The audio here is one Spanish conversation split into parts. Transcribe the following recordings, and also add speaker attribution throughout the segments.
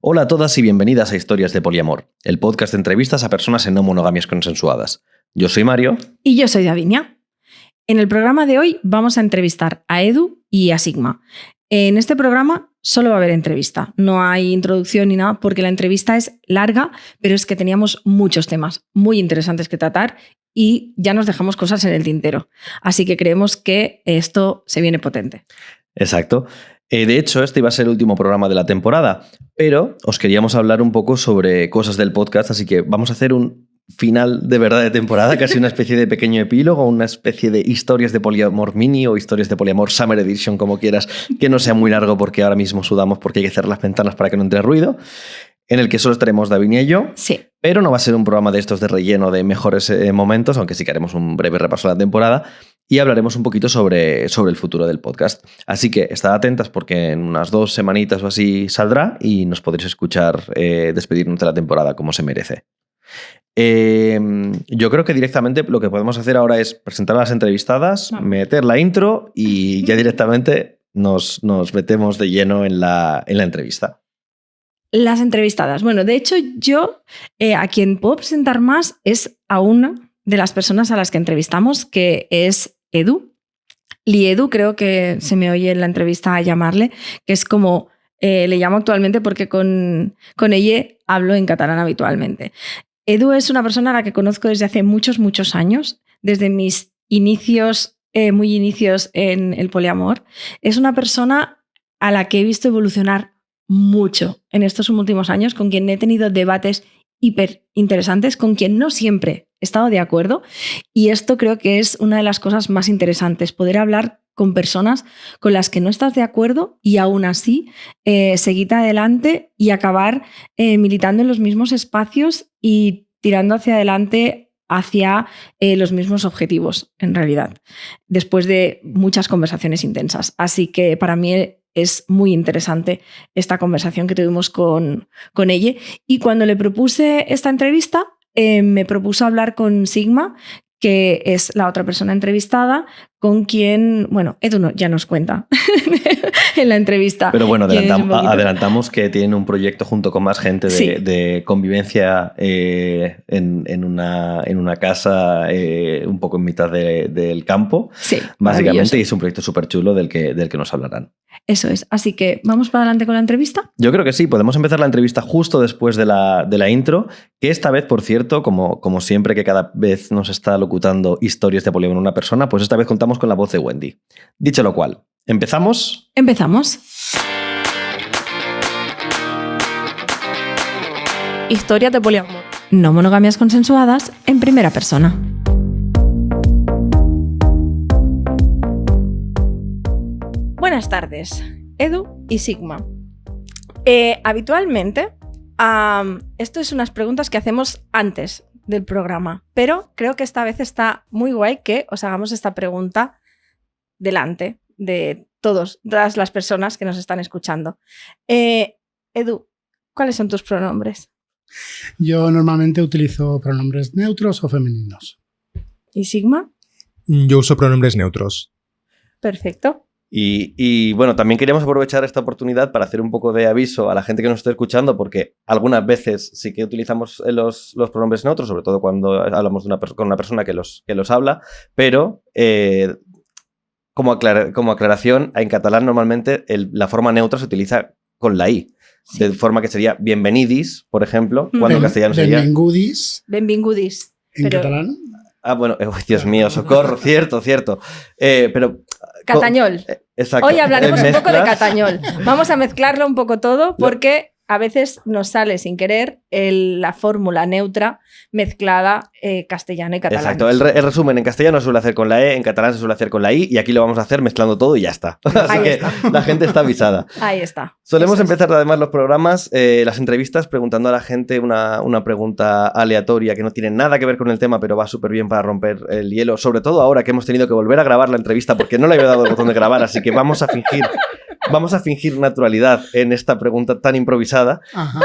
Speaker 1: Hola a todas y bienvenidas a Historias de Poliamor, el podcast de entrevistas a personas en no monogamias consensuadas. Yo soy Mario.
Speaker 2: Y yo soy Davinia. En el programa de hoy vamos a entrevistar a Edu y a Sigma. En este programa solo va a haber entrevista, no hay introducción ni nada porque la entrevista es larga, pero es que teníamos muchos temas muy interesantes que tratar y ya nos dejamos cosas en el tintero. Así que creemos que esto se viene potente.
Speaker 1: Exacto. De hecho, este iba a ser el último programa de la temporada, pero os queríamos hablar un poco sobre cosas del podcast, así que vamos a hacer un final de verdad de temporada, casi una especie de pequeño epílogo, una especie de historias de poliamor mini o historias de poliamor Summer Edition, como quieras, que no sea muy largo porque ahora mismo sudamos porque hay que cerrar las ventanas para que no entre ruido, en el que solo estaremos Davinia y yo.
Speaker 2: Sí.
Speaker 1: Pero no va a ser un programa de estos de relleno de mejores momentos, aunque sí que haremos un breve repaso de la temporada y hablaremos un poquito sobre el futuro del podcast. Así que estad atentas porque en unas 2 semanitas o así saldrá y nos podréis escuchar despedirnos de la temporada como se merece. Yo creo que directamente lo que podemos hacer ahora es presentar a las entrevistadas, meter la intro y ya directamente nos metemos de lleno en la entrevista.
Speaker 2: Las entrevistadas. Bueno, de hecho, yo a quien puedo presentar más es a una de las personas a las que entrevistamos, que es Edu. Liedu, creo que se me oye en la entrevista a llamarle, que es como le llamo actualmente porque con ella hablo en catalán habitualmente. Edu es una persona a la que conozco desde hace muchos, muchos años, desde mis inicios, muy inicios en el poliamor. Es una persona a la que he visto evolucionar mucho en estos últimos años, con quien he tenido debates hiper interesantes, con quien no siempre he estado de acuerdo, y esto creo que es una de las cosas más interesantes, poder hablar con personas con las que no estás de acuerdo y aún así seguir adelante y acabar militando en los mismos espacios y tirando hacia adelante hacia los mismos objetivos, en realidad, después de muchas conversaciones intensas. Así que para mí es muy interesante esta conversación que tuvimos con ella. Y cuando le propuse esta entrevista, me propuso hablar con Sigma, que es la otra persona entrevistada, con quien, bueno, Edu ya nos cuenta en la entrevista.
Speaker 1: Pero bueno, adelantamos que tienen un proyecto junto con más gente de convivencia en una casa un poco en mitad del campo,
Speaker 2: sí,
Speaker 1: básicamente, y es un proyecto súper chulo del que nos hablarán.
Speaker 2: Eso es, así que ¿vamos para adelante con la entrevista?
Speaker 1: Yo creo que sí, podemos empezar la entrevista justo después de la intro, que esta vez, por cierto, como siempre que cada vez nos está locutando historias de poliamor una persona, pues esta vez contamos con la voz de Wendy. Dicho lo cual, ¿empezamos?
Speaker 2: Empezamos. Historias de poliamor. No monogamias consensuadas en primera persona. Buenas tardes, Edu y Sigma. Habitualmente, esto es unas preguntas que hacemos antes del programa, pero creo que esta vez está muy guay que os hagamos esta pregunta delante de todas las personas que nos están escuchando. Edu, ¿cuáles son tus pronombres?
Speaker 3: Yo normalmente utilizo pronombres neutros o femeninos.
Speaker 2: ¿Y Sigma?
Speaker 4: Yo uso pronombres neutros.
Speaker 2: Perfecto.
Speaker 1: Y bueno, también queríamos aprovechar esta oportunidad para hacer un poco de aviso a la gente que nos esté escuchando, porque algunas veces sí que utilizamos los pronombres neutros, sobre todo cuando hablamos con una persona que los habla, pero como aclaración, en catalán normalmente la forma neutra se utiliza con la I, sí. De forma que sería bienvenidis, por ejemplo, cuando en castellano sería...
Speaker 3: Benvingudis.
Speaker 2: Benvingudis.
Speaker 3: ¿En catalán?
Speaker 1: Ah, bueno, Dios mío, socorro, cierto. Pero...
Speaker 2: Catañol.
Speaker 1: Exacto.
Speaker 2: Hoy hablaremos un poco de Catañol. Vamos a mezclarlo un poco todo porque a veces nos sale sin querer la fórmula neutra mezclada castellano y catalán.
Speaker 1: Exacto. El resumen en castellano se suele hacer con la E, en catalán se suele hacer con la I y aquí lo vamos a hacer mezclando todo y ya está. Así que la gente está avisada.
Speaker 2: Ahí está.
Speaker 1: Solemos empezar además los programas, las entrevistas, preguntando a la gente una pregunta aleatoria que no tiene nada que ver con el tema, pero va súper bien para romper el hielo. Sobre todo ahora que hemos tenido que volver a grabar la entrevista porque no le había dado el botón de grabar, así que vamos a fingir naturalidad en esta pregunta tan improvisada,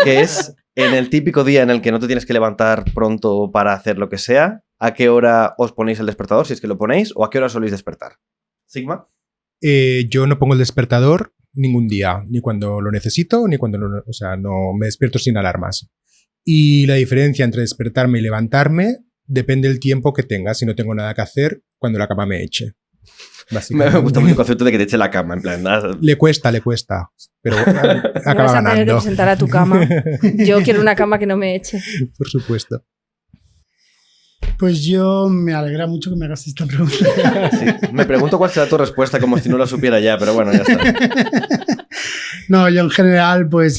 Speaker 1: que es en el típico día en el que no te tienes que levantar pronto para hacer lo que sea, ¿a qué hora os ponéis el despertador, si es que lo ponéis, o a qué hora soléis despertar? ¿Sigma?
Speaker 4: Yo no pongo el despertador, ningún día, ni cuando lo necesito, ni cuando o sea, no me despierto sin alarmas. Y la diferencia entre despertarme y levantarme depende del tiempo que tenga, si no tengo nada que hacer, cuando la cama me eche.
Speaker 1: Me gusta mucho el concepto de que te eche la cama, en plan.
Speaker 4: Le cuesta, pero acaba
Speaker 2: vas a
Speaker 4: ganando.
Speaker 2: tener que presentar a tu cama. Yo quiero una cama que no me eche.
Speaker 4: Por supuesto.
Speaker 3: Pues yo me alegra mucho que me hagas esta pregunta.
Speaker 1: Sí, me pregunto cuál será tu respuesta, como si no la supiera ya, pero bueno, ya está.
Speaker 3: No, yo en general, pues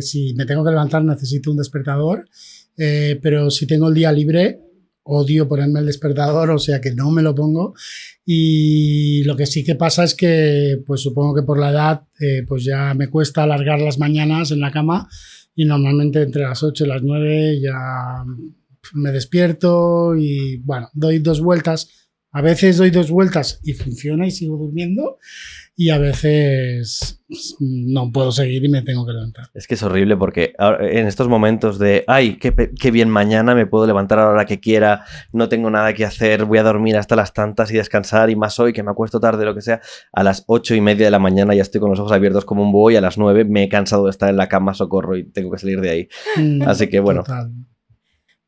Speaker 3: si me tengo que levantar necesito un despertador, pero si tengo el día libre, odio ponerme el despertador, o sea que no me lo pongo. Y lo que sí que pasa es que, pues supongo que por la edad, pues ya me cuesta alargar las mañanas en la cama y normalmente entre las 8 y las 9 ya me despierto y bueno, doy 2 vueltas. A veces doy 2 vueltas y funciona y sigo durmiendo y a veces no puedo seguir y me tengo que levantar.
Speaker 1: Es que es horrible porque en estos momentos de ay, qué bien, mañana me puedo levantar a la hora que quiera, no tengo nada que hacer, voy a dormir hasta las tantas y descansar y más hoy que me acuesto tarde, lo que sea, a las 8:30 de la mañana ya estoy con los ojos abiertos como un búho y a las 9 me he cansado de estar en la cama, socorro, y tengo que salir de ahí. Así que bueno.
Speaker 3: Total.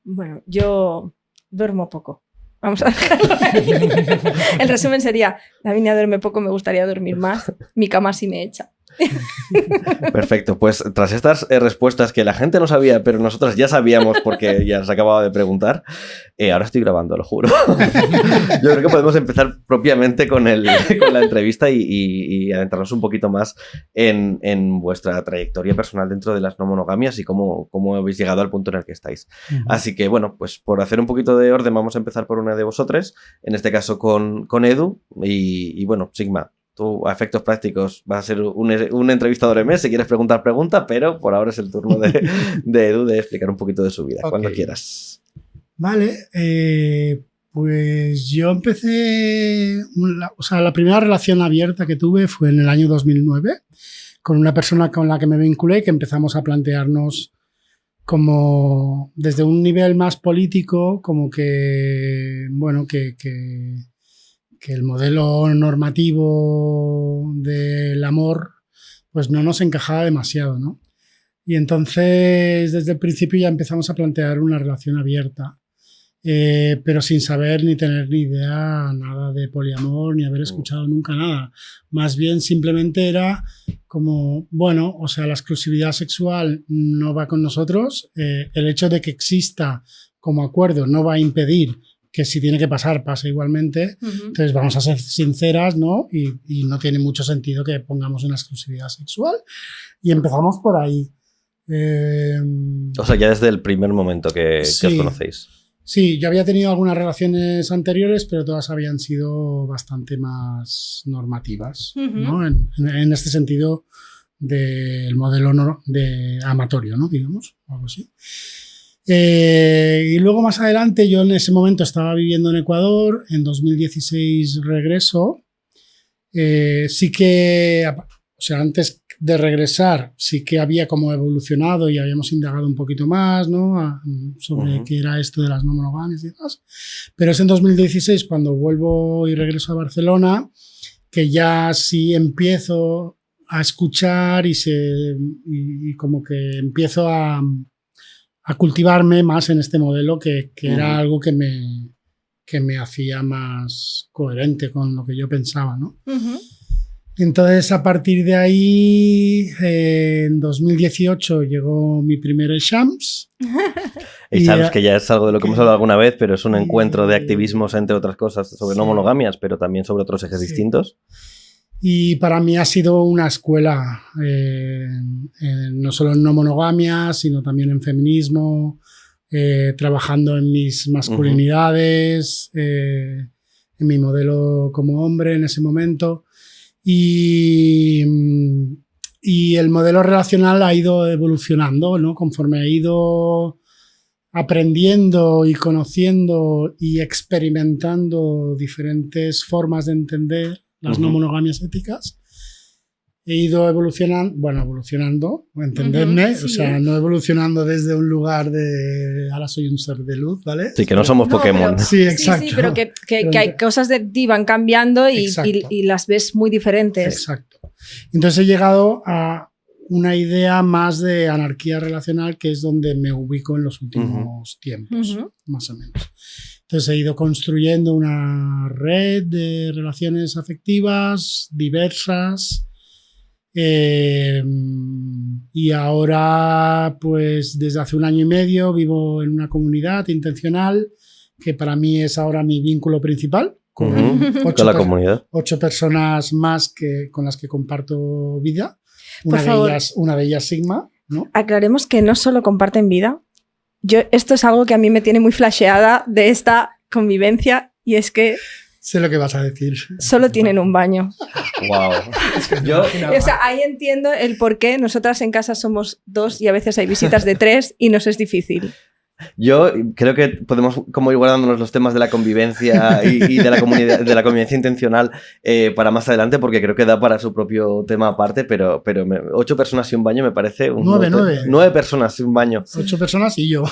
Speaker 2: Bueno, yo duermo poco. Vamos a dejarlo ahí. El resumen sería, Davinia duerme poco, me gustaría dormir más. Mi cama sí me echa.
Speaker 1: Perfecto, pues tras estas respuestas que la gente no sabía, pero nosotros ya sabíamos porque ya nos acababa de preguntar, ahora estoy grabando, lo juro. Yo creo que podemos empezar propiamente con la entrevista y adentrarnos un poquito más en vuestra trayectoria personal dentro de las no monogamias y cómo habéis llegado al punto en el que estáis. Así que bueno, pues por hacer un poquito de orden vamos a empezar por una de vosotros, en este caso con Edu y bueno, Sigma. Tú, a efectos prácticos, vas a ser un entrevistador en mes. Si quieres preguntar, pregunta, pero por ahora es el turno de Edu de explicar un poquito de su vida, cuando quieras.
Speaker 3: Vale, pues yo empecé, la primera relación abierta que tuve fue en el año 2009, con una persona con la que me vinculé, que empezamos a plantearnos como desde un nivel más político, como que, bueno, que el modelo normativo del amor pues no nos encajaba demasiado, ¿no? Y entonces desde el principio ya empezamos a plantear una relación abierta, pero sin saber ni tener ni idea nada de poliamor, ni haber escuchado nunca nada. Más bien simplemente era como, bueno, o sea, la exclusividad sexual no va con nosotros, el hecho de que exista como acuerdo no va a impedir que si tiene que pasar, pasa igualmente. Entonces vamos a ser sinceras, ¿no? Y no tiene mucho sentido que pongamos una exclusividad sexual. Y empezamos por ahí.
Speaker 1: O sea, ya desde el primer momento que os conocéis.
Speaker 3: Sí, yo había tenido algunas relaciones anteriores, pero todas habían sido bastante más normativas, ¿no? En este sentido del modelo de amatorio, ¿no? Digamos, algo así. Y luego más adelante, yo en ese momento estaba viviendo en Ecuador, en 2016 regreso, sí que, o sea, antes de regresar sí que había como evolucionado y habíamos indagado un poquito más, ¿no? Sobre qué era esto de las no monogamias y demás, pero es en 2016 cuando vuelvo y regreso a Barcelona que ya sí empiezo a escuchar y como que empiezo a cultivarme más en este modelo que era algo que me hacía más coherente con lo que yo pensaba, ¿no? Entonces, a partir de ahí, en 2018 llegó mi primer Eixams.
Speaker 1: Eixams, que ya es algo de lo que hemos hablado alguna vez, pero es un encuentro de activismos, entre otras cosas, sobre no monogamias, pero también sobre otros ejes distintos.
Speaker 3: Y para mí ha sido una escuela, no solo en no monogamia, sino también en feminismo, trabajando en mis masculinidades, en mi modelo como hombre en ese momento. Y el modelo relacional ha ido evolucionando, ¿no? Conforme he ido aprendiendo y conociendo y experimentando diferentes formas de entender las no monogamias éticas, he ido evolucionando, entendedme,
Speaker 2: sí.
Speaker 3: O sea, no evolucionando desde un lugar de ahora soy un ser de luz, ¿vale?
Speaker 1: Sí, que no somos Pokémon.
Speaker 3: Pero, sí, exacto.
Speaker 2: Sí, pero que hay cosas de ti van cambiando y las ves muy diferentes.
Speaker 3: Exacto. Entonces he llegado a una idea más de anarquía relacional, que es donde me ubico en los últimos tiempos, más o menos. Entonces he ido construyendo una red de relaciones afectivas diversas, y ahora, pues desde hace 1 año y medio vivo en una comunidad intencional que para mí es ahora mi vínculo principal, con
Speaker 1: la comunidad.
Speaker 3: 8 personas más con las que comparto vida. Una de ellas Sigma, ¿no?
Speaker 2: Aclaremos que no solo comparten vida. Esto es algo que a mí me tiene muy flasheada de esta convivencia, y es que
Speaker 3: sé lo que vas a decir.
Speaker 2: Solo tienen un baño.
Speaker 1: Wow.
Speaker 2: O sea, ahí entiendo el por qué nosotras en casa somos 2 y a veces hay visitas de 3 y nos es difícil.
Speaker 1: Yo creo que podemos como ir guardándonos los temas de la convivencia y de la comunidad, de la convivencia intencional para más adelante, porque creo que da para su propio tema aparte, pero 8 personas y un baño me parece... 9 personas y un baño.
Speaker 3: 8 personas y yo.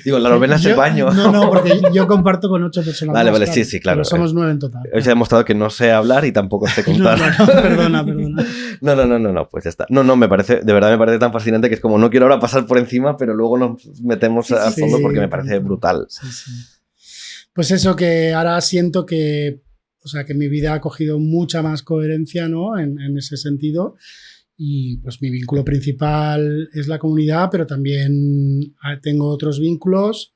Speaker 1: Digo, la novena es el baño.
Speaker 3: No, porque yo comparto con 8 personas.
Speaker 1: Vale,
Speaker 3: más,
Speaker 1: vale,
Speaker 3: claro,
Speaker 1: sí, claro.
Speaker 3: Pero somos 9 en total.
Speaker 1: Hoy se ha demostrado que no sé hablar y tampoco sé contar.
Speaker 3: Perdona.
Speaker 1: No, pues ya está. No, me parece, de verdad me parece tan fascinante que es como, no quiero ahora pasar por encima, pero luego nos metemos a fondo porque me parece brutal.
Speaker 3: Sí. Pues eso, que ahora siento que, o sea, que mi vida ha cogido mucha más coherencia, ¿no? En ese sentido. Y pues mi vínculo principal es la comunidad, pero también tengo otros vínculos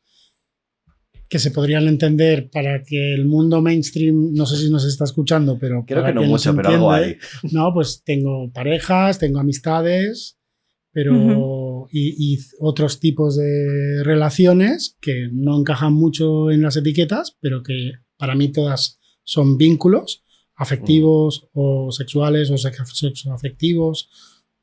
Speaker 3: que se podrían entender para que el mundo mainstream, no sé si nos está escuchando, pero
Speaker 1: creo
Speaker 3: para
Speaker 1: que no mucho, pero algo hay.
Speaker 3: No, pues tengo parejas, tengo amistades, pero y otros tipos de relaciones que no encajan mucho en las etiquetas, pero que para mí todas son vínculos afectivos o sexuales o sexoafectivos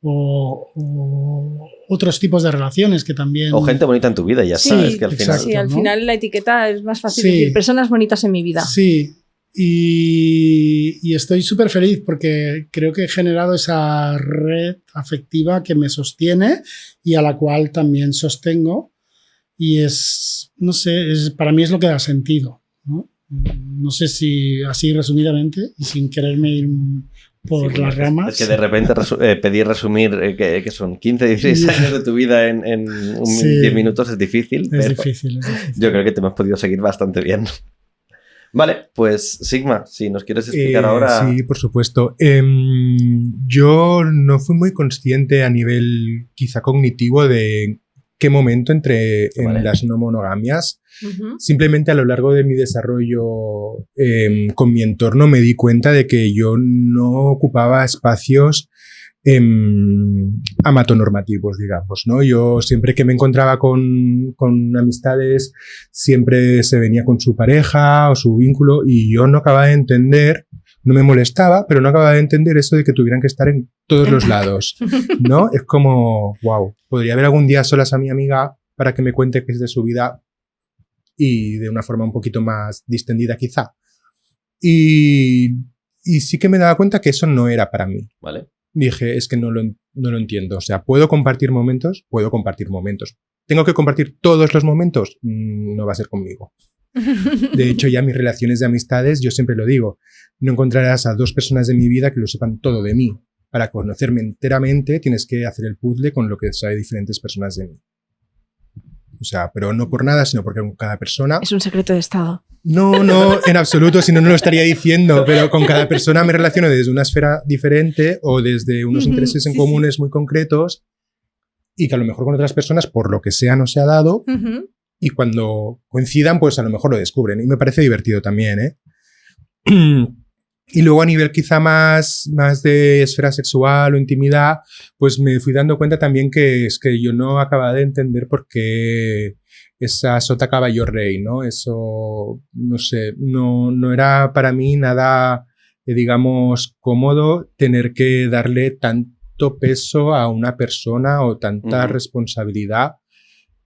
Speaker 3: o otros tipos de relaciones que también...
Speaker 1: O gente bonita en tu vida, ya sabes que al final...
Speaker 2: Sí, al final la etiqueta es más fácil
Speaker 3: Sí.
Speaker 2: decir personas bonitas en mi vida.
Speaker 3: Sí, y estoy súper feliz porque creo que he generado esa red afectiva que me sostiene y a la cual también sostengo, y es, no sé, para mí es lo que da sentido, ¿no? No sé si así resumidamente y sin quererme ir por las ramas.
Speaker 1: Es que de repente pedir resumir que son 15, 16 años de tu vida en 10 minutos es difícil.
Speaker 3: Es difícil.
Speaker 1: Yo creo que te hemos podido seguir bastante bien. Vale, pues Sigma, si nos quieres explicar ahora...
Speaker 4: Sí, por supuesto. Yo no fui muy consciente a nivel quizá cognitivo de qué momento entré en las no monogamias. Simplemente a lo largo de mi desarrollo con mi entorno me di cuenta de que yo no ocupaba espacios amatonormativos, digamos, ¿no? Yo siempre que me encontraba con amistades, siempre se venía con su pareja o su vínculo, y yo no acababa de entender, no me molestaba, pero no acababa de entender eso de que tuvieran que estar en todos los lados, ¿no? Es como, wow, podría haber algún día solas a mi amiga para que me cuente qué es de su vida y de una forma un poquito más distendida quizá. Y sí que me daba cuenta que eso no era para mí.
Speaker 1: Vale.
Speaker 4: Dije, es que no lo entiendo. O sea, ¿puedo compartir momentos? Puedo compartir momentos. ¿Tengo que compartir todos los momentos? No va a ser conmigo. De hecho, ya mis relaciones de amistades, yo siempre lo digo, no encontrarás a 2 personas de mi vida que lo sepan todo de mí. Para conocerme enteramente tienes que hacer el puzzle con lo que sabe diferentes personas de mí. O sea, pero no por nada, sino porque con cada persona...
Speaker 2: Es un secreto de Estado.
Speaker 4: No, en absoluto, si no, no lo estaría diciendo, pero con cada persona me relaciono desde una esfera diferente o desde unos intereses en comunes muy concretos, y que a lo mejor con otras personas, por lo que sea, no se ha dado, y cuando coincidan, pues a lo mejor lo descubren, y me parece divertido también, ¿eh? Y luego a nivel quizá más de esfera sexual o intimidad, pues me fui dando cuenta también que es que yo no acababa de entender por qué esa sota caballo rey, ¿no? Eso, no sé, no era para mí nada, digamos, cómodo tener que darle tanto peso a una persona o tanta responsabilidad,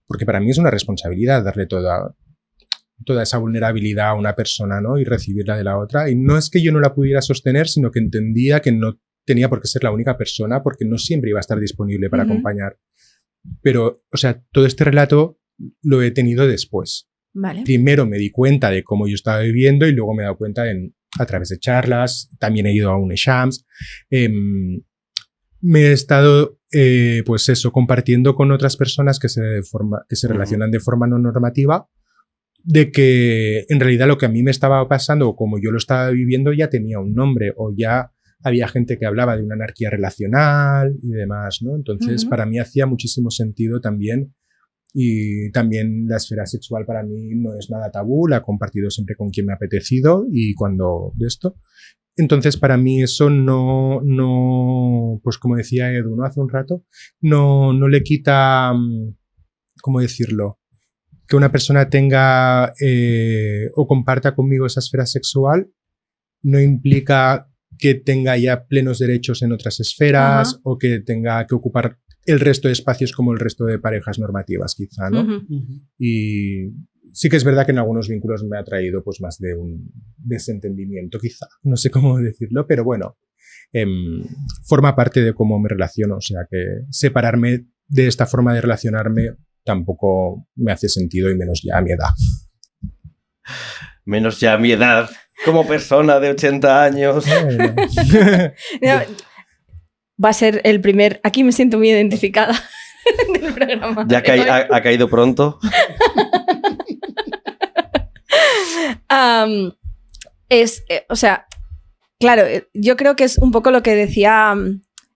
Speaker 4: porque para mí es una responsabilidad darle toda esa vulnerabilidad a una persona, ¿no? Y recibirla de la otra. Y no es que yo no la pudiera sostener, sino que entendía que no tenía por qué ser la única persona, porque no siempre iba a estar disponible para acompañar. Pero, o sea, todo este relato lo he tenido después.
Speaker 2: Vale.
Speaker 4: Primero me di cuenta de cómo yo estaba viviendo y luego me he dado cuenta en a través de charlas, también he ido a un Shams. Me he estado, pues eso, compartiendo con otras personas que se relacionan de forma no normativa, de que en realidad lo que a mí me estaba pasando, o como yo lo estaba viviendo, ya tenía un nombre, o ya había gente que hablaba de una anarquía relacional y demás, ¿no? Entonces, para mí hacía muchísimo sentido también. Y también la esfera sexual para mí no es nada tabú, la he compartido siempre con quien me ha apetecido y cuando de esto. Entonces, para mí eso no, pues como decía Edu, ¿no? Hace un rato, no le quita, ¿cómo decirlo? Que una persona tenga o comparta conmigo esa esfera sexual no implica que tenga ya plenos derechos en otras esferas o que tenga que ocupar el resto de espacios como el resto de parejas normativas, quizá, ¿no? Y sí que es verdad que en algunos vínculos me ha traído pues más de un desentendimiento, quizá. No sé cómo decirlo, pero bueno, forma parte de cómo me relaciono. O sea que separarme de esta forma de relacionarme tampoco me hace sentido y menos ya a mi edad.
Speaker 1: Menos ya a mi edad, como persona de 80 años.
Speaker 2: Va a ser el primer... Aquí me siento muy identificada del programa.
Speaker 1: Ya ha caído pronto.
Speaker 2: O sea, claro, yo creo que es un poco lo que decía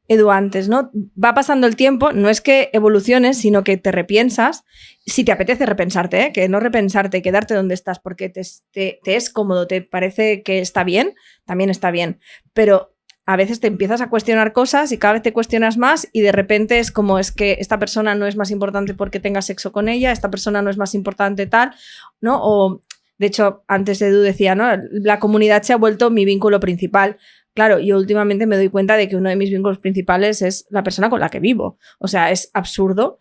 Speaker 2: Edu antes, ¿no? Va pasando el tiempo, no es que evoluciones, sino que te repiensas. Si te apetece repensarte, que no repensarte, quedarte donde estás porque te es cómodo, te parece que está bien, también está bien. Pero a veces te empiezas a cuestionar cosas y cada vez te cuestionas más y de repente es como es que esta persona no es más importante porque tenga sexo con ella, esta persona no es más importante tal, ¿no? O, de hecho, antes Edu decía, ¿no? La comunidad se ha vuelto mi vínculo principal. Claro, yo últimamente me doy cuenta de que uno de mis vínculos principales es la persona con la que vivo. O sea, es absurdo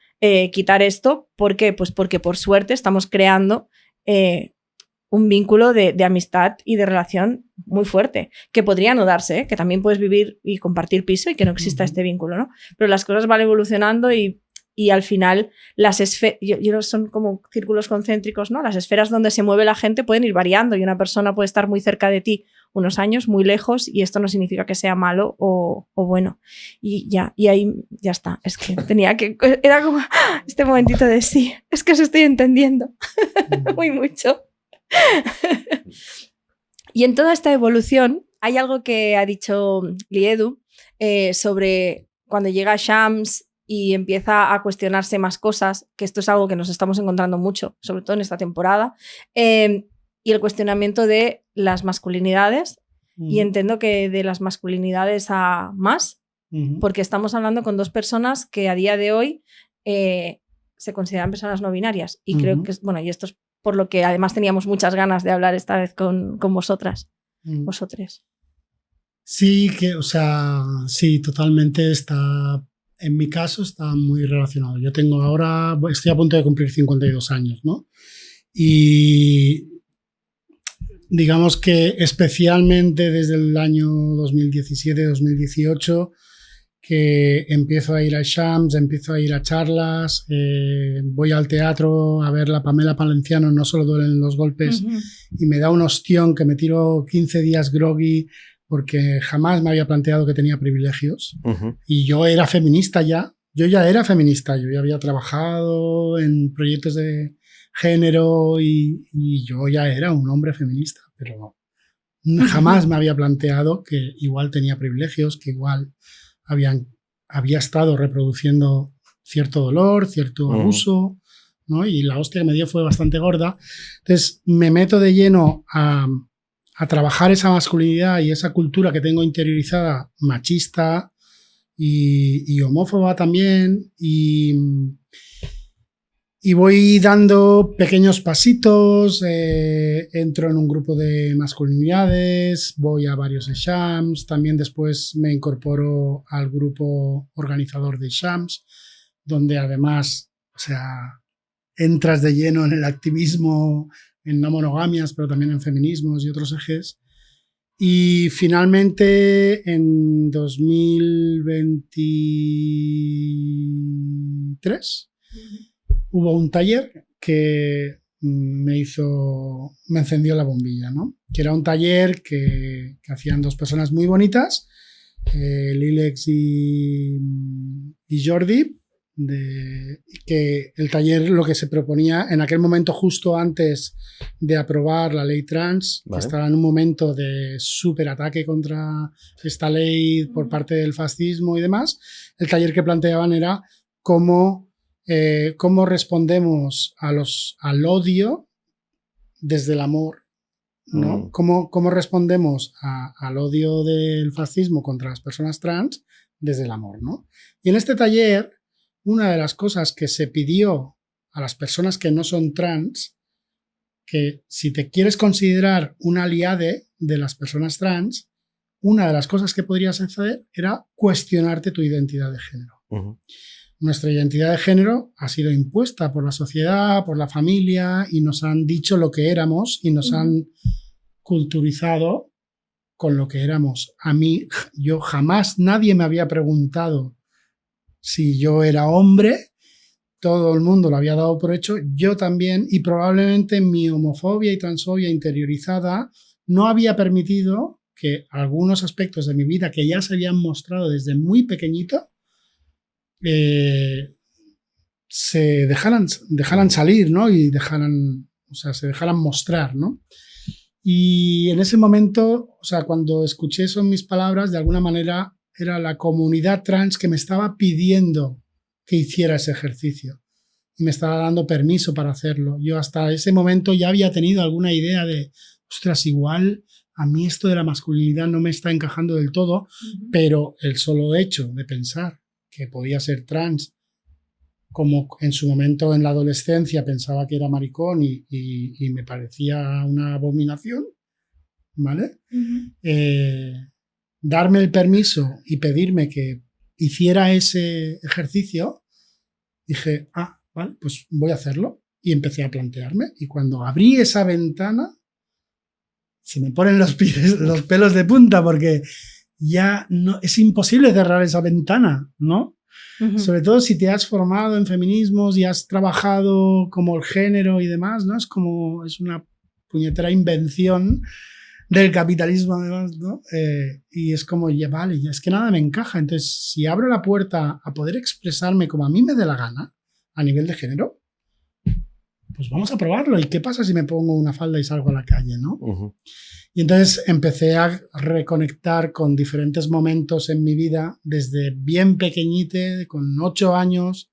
Speaker 2: quitar esto. ¿Por qué? Pues porque por suerte estamos creando un vínculo de amistad y de relación muy fuerte, que podría no darse, que también puedes vivir y compartir piso y que no exista este vínculo, ¿no? Pero las cosas van evolucionando y al final las esferas, yo son como círculos concéntricos, ¿no? Las esferas donde se mueve la gente pueden ir variando y una persona puede estar muy cerca de ti unos años, muy lejos, y esto no significa que sea malo o bueno. Y ahí ya está. Es que era como este momentito de sí, es que os estoy entendiendo muy mucho. Y en toda esta evolución hay algo que ha dicho Liedu sobre cuando llega a Shams y empieza a cuestionarse más cosas, que esto es algo que nos estamos encontrando mucho, sobre todo en esta temporada, y el cuestionamiento de las masculinidades, y entiendo que de las masculinidades a más, porque estamos hablando con dos personas que a día de hoy se consideran personas no binarias, y creo que, bueno, y esto es por lo que además teníamos muchas ganas de hablar esta vez con vosotras, vosotres.
Speaker 3: Sí, o sea, sí, totalmente está, en mi caso está muy relacionado. Yo estoy a punto de cumplir 52 años, ¿no? Y digamos que especialmente desde el año 2017-2018, que empiezo a ir a Shams, empiezo a ir a charlas, voy al teatro a ver la Pamela Palenciano, No solo duelen los golpes, y me da un ostión que me tiro 15 días groggy porque jamás me había planteado que tenía privilegios. Y yo era feminista ya, yo ya había trabajado en proyectos de género y yo ya era un hombre feminista, pero jamás me había planteado que igual tenía privilegios, que igual había estado reproduciendo cierto dolor, cierto abuso, ¿no? Y la hostia que me dio fue bastante gorda. Entonces me meto de lleno a trabajar esa masculinidad y esa cultura que tengo interiorizada, machista y homófoba también, y voy dando pequeños pasitos, entro en un grupo de masculinidades, voy a varios Shams, también después me incorporo al grupo organizador de Shams, donde además, o sea, entras de lleno en el activismo, en no monogamias, pero también en feminismos y otros ejes. Y finalmente, en 2023, hubo un taller que me encendió la bombilla, ¿no? Que era un taller que hacían dos personas muy bonitas, Lilex y Jordi, que el taller lo que se proponía en aquel momento, justo antes de aprobar la ley trans, que estaba en un momento de súper ataque contra esta ley por parte del fascismo y demás, el taller que planteaban era cómo respondemos al odio desde el amor, ¿no? ¿Cómo respondemos al odio del fascismo contra las personas trans desde el amor, ¿no? Y en este taller, una de las cosas que se pidió a las personas que no son trans, que si te quieres considerar un aliade de las personas trans, una de las cosas que podrías hacer era cuestionarte tu identidad de género. Nuestra identidad de género ha sido impuesta por la sociedad, por la familia, y nos han dicho lo que éramos y nos han culturizado con lo que éramos. A mí, yo jamás, nadie me había preguntado si yo era hombre, todo el mundo lo había dado por hecho, yo también, y probablemente mi homofobia y transfobia interiorizada no había permitido que algunos aspectos de mi vida que ya se habían mostrado desde muy pequeñito se dejaran salir, ¿no? Y se dejaran mostrar, ¿no? Y en ese momento, o sea, cuando escuché eso en mis palabras, de alguna manera era la comunidad trans que me estaba pidiendo que hiciera ese ejercicio y me estaba dando permiso para hacerlo. Yo hasta ese momento ya había tenido alguna idea de, ostras, igual a mí esto de la masculinidad no me está encajando del todo, pero el solo hecho de pensar que podía ser trans, como en su momento en la adolescencia pensaba que era maricón y me parecía una abominación, ¿vale? Darme el permiso y pedirme que hiciera ese ejercicio, dije, vale, pues voy a hacerlo. Y empecé a plantearme. Y cuando abrí esa ventana, se me ponen los pelos de punta porque ya no, es imposible cerrar esa ventana, ¿no? Sobre todo si te has formado en feminismos y has trabajado como el género y demás, ¿no? Es una puñetera invención del capitalismo, además, ¿no? Y es como, ya vale, ya es que nada me encaja. Entonces, si abro la puerta a poder expresarme como a mí me dé la gana, a nivel de género, pues vamos a probarlo. ¿Y qué pasa si me pongo una falda y salgo a la calle, no? Y entonces empecé a reconectar con diferentes momentos en mi vida, desde bien pequeñite, con 8 años,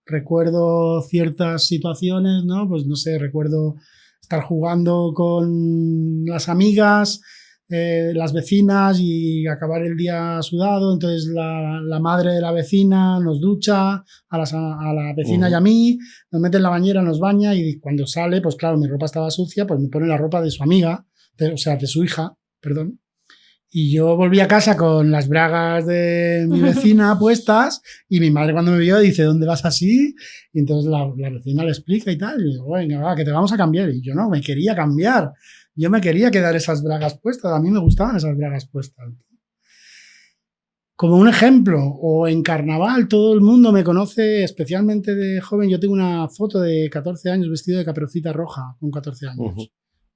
Speaker 3: recuerdo ciertas situaciones, ¿no? Pues no sé, recuerdo estar jugando con las amigas, las vecinas y acabar el día sudado. Entonces la madre de la vecina nos ducha, a la vecina y a mí, nos mete en la bañera, nos baña y cuando sale, pues claro, mi ropa estaba sucia, pues me pone la ropa de su amiga, de su hija, perdón. Y yo volví a casa con las bragas de mi vecina puestas y mi madre cuando me vio dice, ¿dónde vas así? Y entonces la vecina le explica y tal. Y digo, venga, va, que te vamos a cambiar. Y yo no, me quería cambiar. Yo me quería quedar esas bragas puestas. A mí me gustaban esas bragas puestas. Como un ejemplo, o en carnaval, todo el mundo me conoce, especialmente de joven. Yo tengo una foto de 14 años vestido de Caperucita Roja, con 14 años.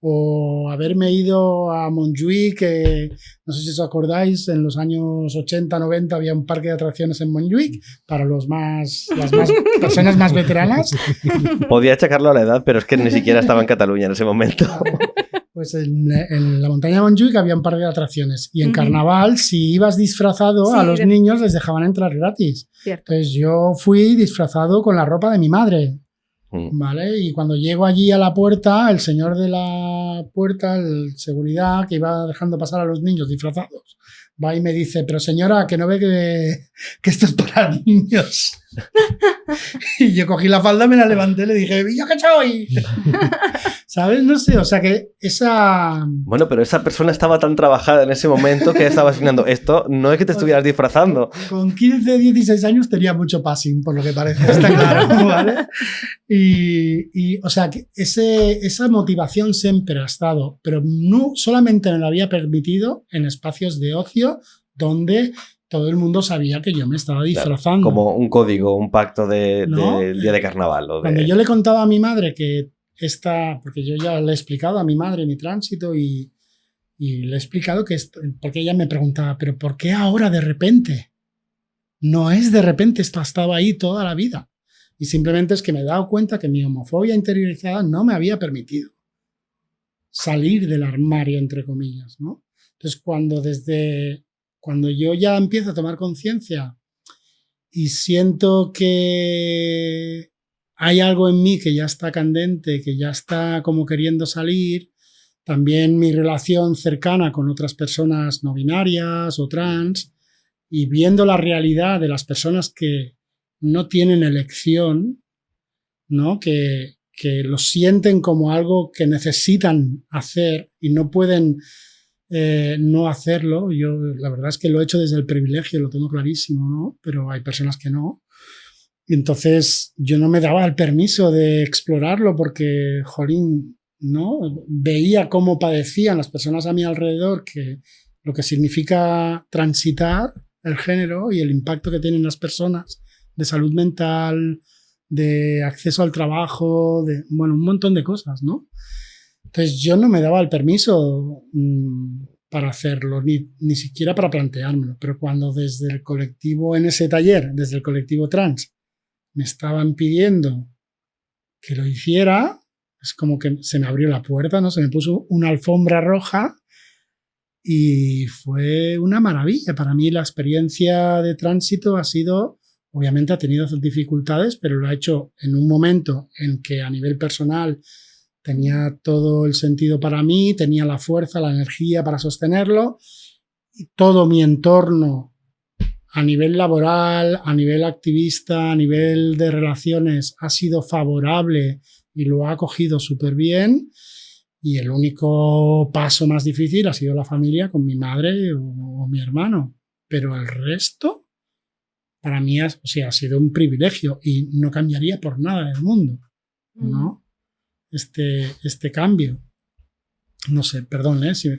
Speaker 3: O haberme ido a Montjuïc, que no sé si os acordáis, en los años 80, 90 había un parque de atracciones en Montjuïc para las personas más veteranas.
Speaker 1: Podía achacarlo a la edad, pero es que ni siquiera estaba en Cataluña en ese momento.
Speaker 3: Pues en la montaña de Montjuïc había un parque de atracciones y en carnaval, si ibas disfrazado, a los niños les dejaban entrar gratis. Cierto. Entonces yo fui disfrazado con la ropa de mi madre. ¿Vale? Y cuando llego allí a la puerta, el señor de la puerta, el seguridad que iba dejando pasar a los niños disfrazados, va y me dice, pero señora, que no ve que esto es para niños. Y yo cogí la falda, me la levanté, le dije, ¿yo qué soy? ¿Sabes? No sé, o sea que esa...
Speaker 1: Bueno, pero esa persona estaba tan trabajada en ese momento que estaba asignando esto, no es que te estuvieras disfrazando.
Speaker 3: Con 15, 16 años tenía mucho passing, por lo que parece, está claro, ¿vale? Y o sea, que esa motivación siempre ha estado, pero no solamente me lo había permitido en espacios de ocio donde todo el mundo sabía que yo me estaba disfrazando.
Speaker 1: Como un código, un pacto del día de carnaval.
Speaker 3: Cuando yo le contaba a mi madre que porque yo ya le he explicado a mi madre mi tránsito y le he explicado porque ella me preguntaba, ¿pero por qué ahora de repente? No es de repente, esto ha estado ahí toda la vida. Y simplemente es que me he dado cuenta que mi homofobia interiorizada no me había permitido salir del armario, entre comillas, ¿no? Entonces, cuando yo ya empiezo a tomar conciencia y siento que hay algo en mí que ya está candente, que ya está como queriendo salir, también mi relación cercana con otras personas no binarias o trans, y viendo la realidad de las personas que no tienen elección, ¿no? Que lo sienten como algo que necesitan hacer y no pueden no hacerlo. Yo la verdad es que lo he hecho desde el privilegio, lo tengo clarísimo, ¿no? Pero hay personas que no. Y entonces yo no me daba el permiso de explorarlo porque, jolín, ¿no? Veía cómo padecían las personas a mi alrededor, que lo que significa transitar el género y el impacto que tienen las personas de salud mental, de acceso al trabajo, bueno, un montón de cosas, ¿no? Entonces yo no me daba el permiso para hacerlo, ni siquiera para planteármelo, pero cuando desde el colectivo, en ese taller, desde el colectivo trans, me estaban pidiendo que lo hiciera, es como que se me abrió la puerta, ¿no? Se me puso una alfombra roja y fue una maravilla. Para mí la experiencia de tránsito ha sido, obviamente ha tenido sus dificultades, pero lo ha hecho en un momento en que a nivel personal tenía todo el sentido para mí, tenía la fuerza, la energía para sostenerlo, y todo mi entorno a nivel laboral, a nivel activista, a nivel de relaciones ha sido favorable y lo ha acogido súper bien. Y el único paso más difícil ha sido la familia con mi madre o mi hermano. Pero el resto, para mí, ha sido un privilegio y no cambiaría por nada del mundo, ¿no? Este cambio. No sé, perdón, si me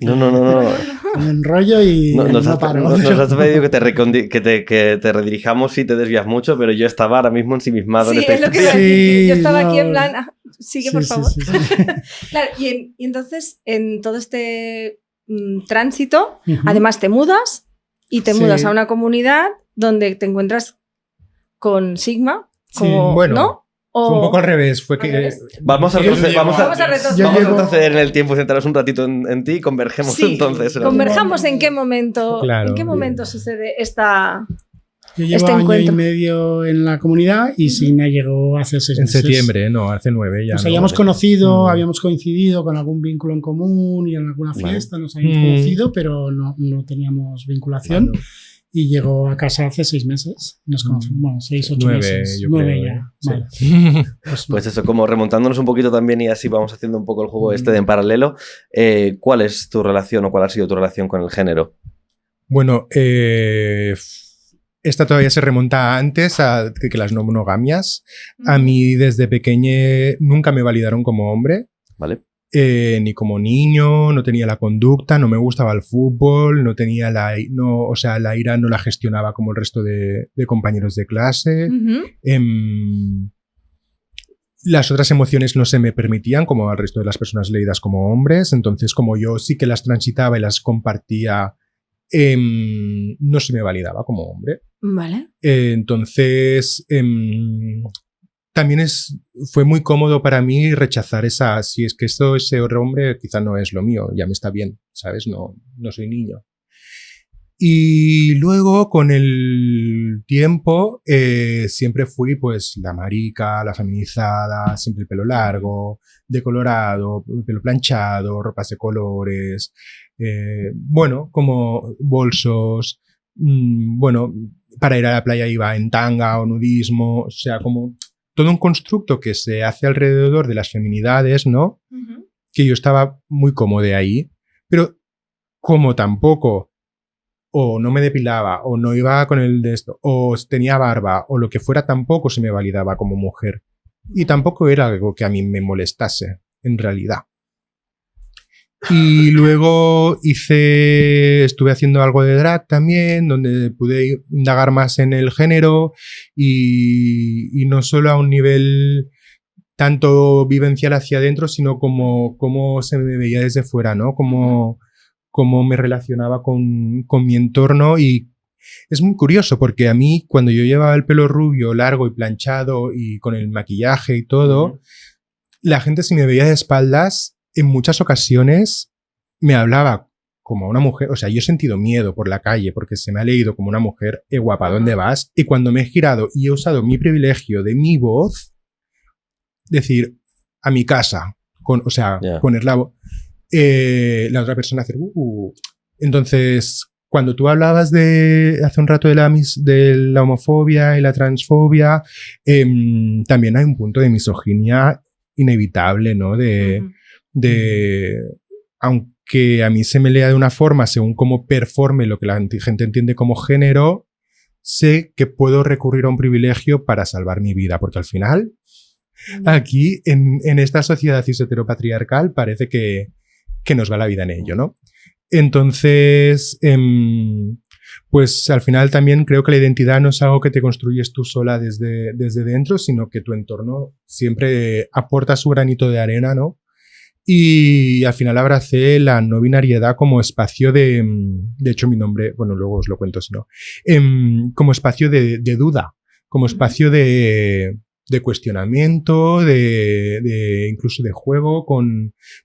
Speaker 3: enrollo y
Speaker 1: nos
Speaker 3: paro.
Speaker 1: has pedido que te redirijamos y te desvías mucho, pero yo estaba ahora mismo ensimismado en esta historia.
Speaker 2: Yo estaba aquí en plan, sigue por favor. Sí. Claro, y entonces en todo este tránsito, además te mudas y te mudas a una comunidad donde te encuentras con Sigma, como,
Speaker 4: bueno,
Speaker 2: ¿no?
Speaker 4: Fue un poco al revés.
Speaker 1: Vamos a retroceder en el tiempo y centrarnos un ratito en ti y convergemos entonces.
Speaker 2: Converjamos en qué momento, sucede esta...
Speaker 3: Yo llevo año y medio en la comunidad y Signa llegó hace 6 meses.
Speaker 4: En septiembre, no, hace 9 ya.
Speaker 3: Nos habíamos conocido, habíamos coincidido con algún vínculo en común y en alguna fiesta nos habíamos conocido, pero no teníamos vinculación. Y llegó a casa hace 6 meses. Nos conocimos, bueno, 6, 8 meses. 9 ya. Vale.
Speaker 1: Pues eso, como remontándonos un poquito también y así vamos haciendo un poco el juego de en paralelo. ¿Cuál es tu relación o cuál ha sido tu relación con el género?
Speaker 4: Bueno, esta todavía se remonta antes a que las no monogamias. A mí desde pequeño nunca me validaron como hombre.
Speaker 1: Vale.
Speaker 4: Ni como niño, no tenía la conducta, no me gustaba el fútbol, no tenía la ira no la gestionaba como el resto de compañeros de clase. Las otras emociones no se me permitían como al resto de las personas leídas como hombres, entonces como yo sí que las transitaba y las compartía, no se me validaba como hombre.
Speaker 2: Vale.
Speaker 4: Entonces también fue muy cómodo para mí rechazar si es que ese hombre quizá no es lo mío, ya me está bien, ¿sabes? No soy niño. Y luego con el tiempo siempre fui pues la marica, la feminizada, siempre el pelo largo, decolorado, pelo planchado, ropas de colores, bueno, como bolsos, bueno, para ir a la playa iba en tanga o nudismo, o sea, como todo un constructo que se hace alrededor de las feminidades, ¿no? Que yo estaba muy cómodo ahí, pero como tampoco o no me depilaba, o no iba con el de esto, o tenía barba, o lo que fuera, tampoco se me validaba como mujer. Y tampoco era algo que a mí me molestase, en realidad. Y luego estuve haciendo algo de drag también, donde pude indagar más en el género y no solo a un nivel tanto vivencial hacia adentro, sino cómo se me veía desde fuera, ¿no? Cómo me relacionaba con mi entorno. Y es muy curioso porque a mí, cuando yo llevaba el pelo rubio, largo y planchado y con el maquillaje y todo, la gente, si me veía de espaldas, en muchas ocasiones me hablaba como una mujer. O sea, yo he sentido miedo por la calle porque se me ha leído como una mujer, guapa, ¿dónde vas? Y cuando me he girado y he usado mi privilegio de mi voz, decir, a mi casa, poner la voz, la otra persona hacer, Entonces, cuando tú hablabas hace un rato de la homofobia y la transfobia, también hay un punto de misoginia inevitable, ¿no? Aunque a mí se me lea de una forma según cómo performe lo que la gente entiende como género, sé que puedo recurrir a un privilegio para salvar mi vida, porque al final, aquí, en esta sociedad cis-heteropatriarcal, parece que nos va la vida en ello, ¿no? Entonces, pues al final también creo que la identidad no es algo que te construyes tú sola desde dentro, sino que tu entorno siempre aporta su granito de arena, ¿no? Y al final abracé la no binariedad como espacio de hecho mi nombre, bueno, luego os lo cuento si no, como espacio de duda, como espacio de cuestionamiento, incluso de juego,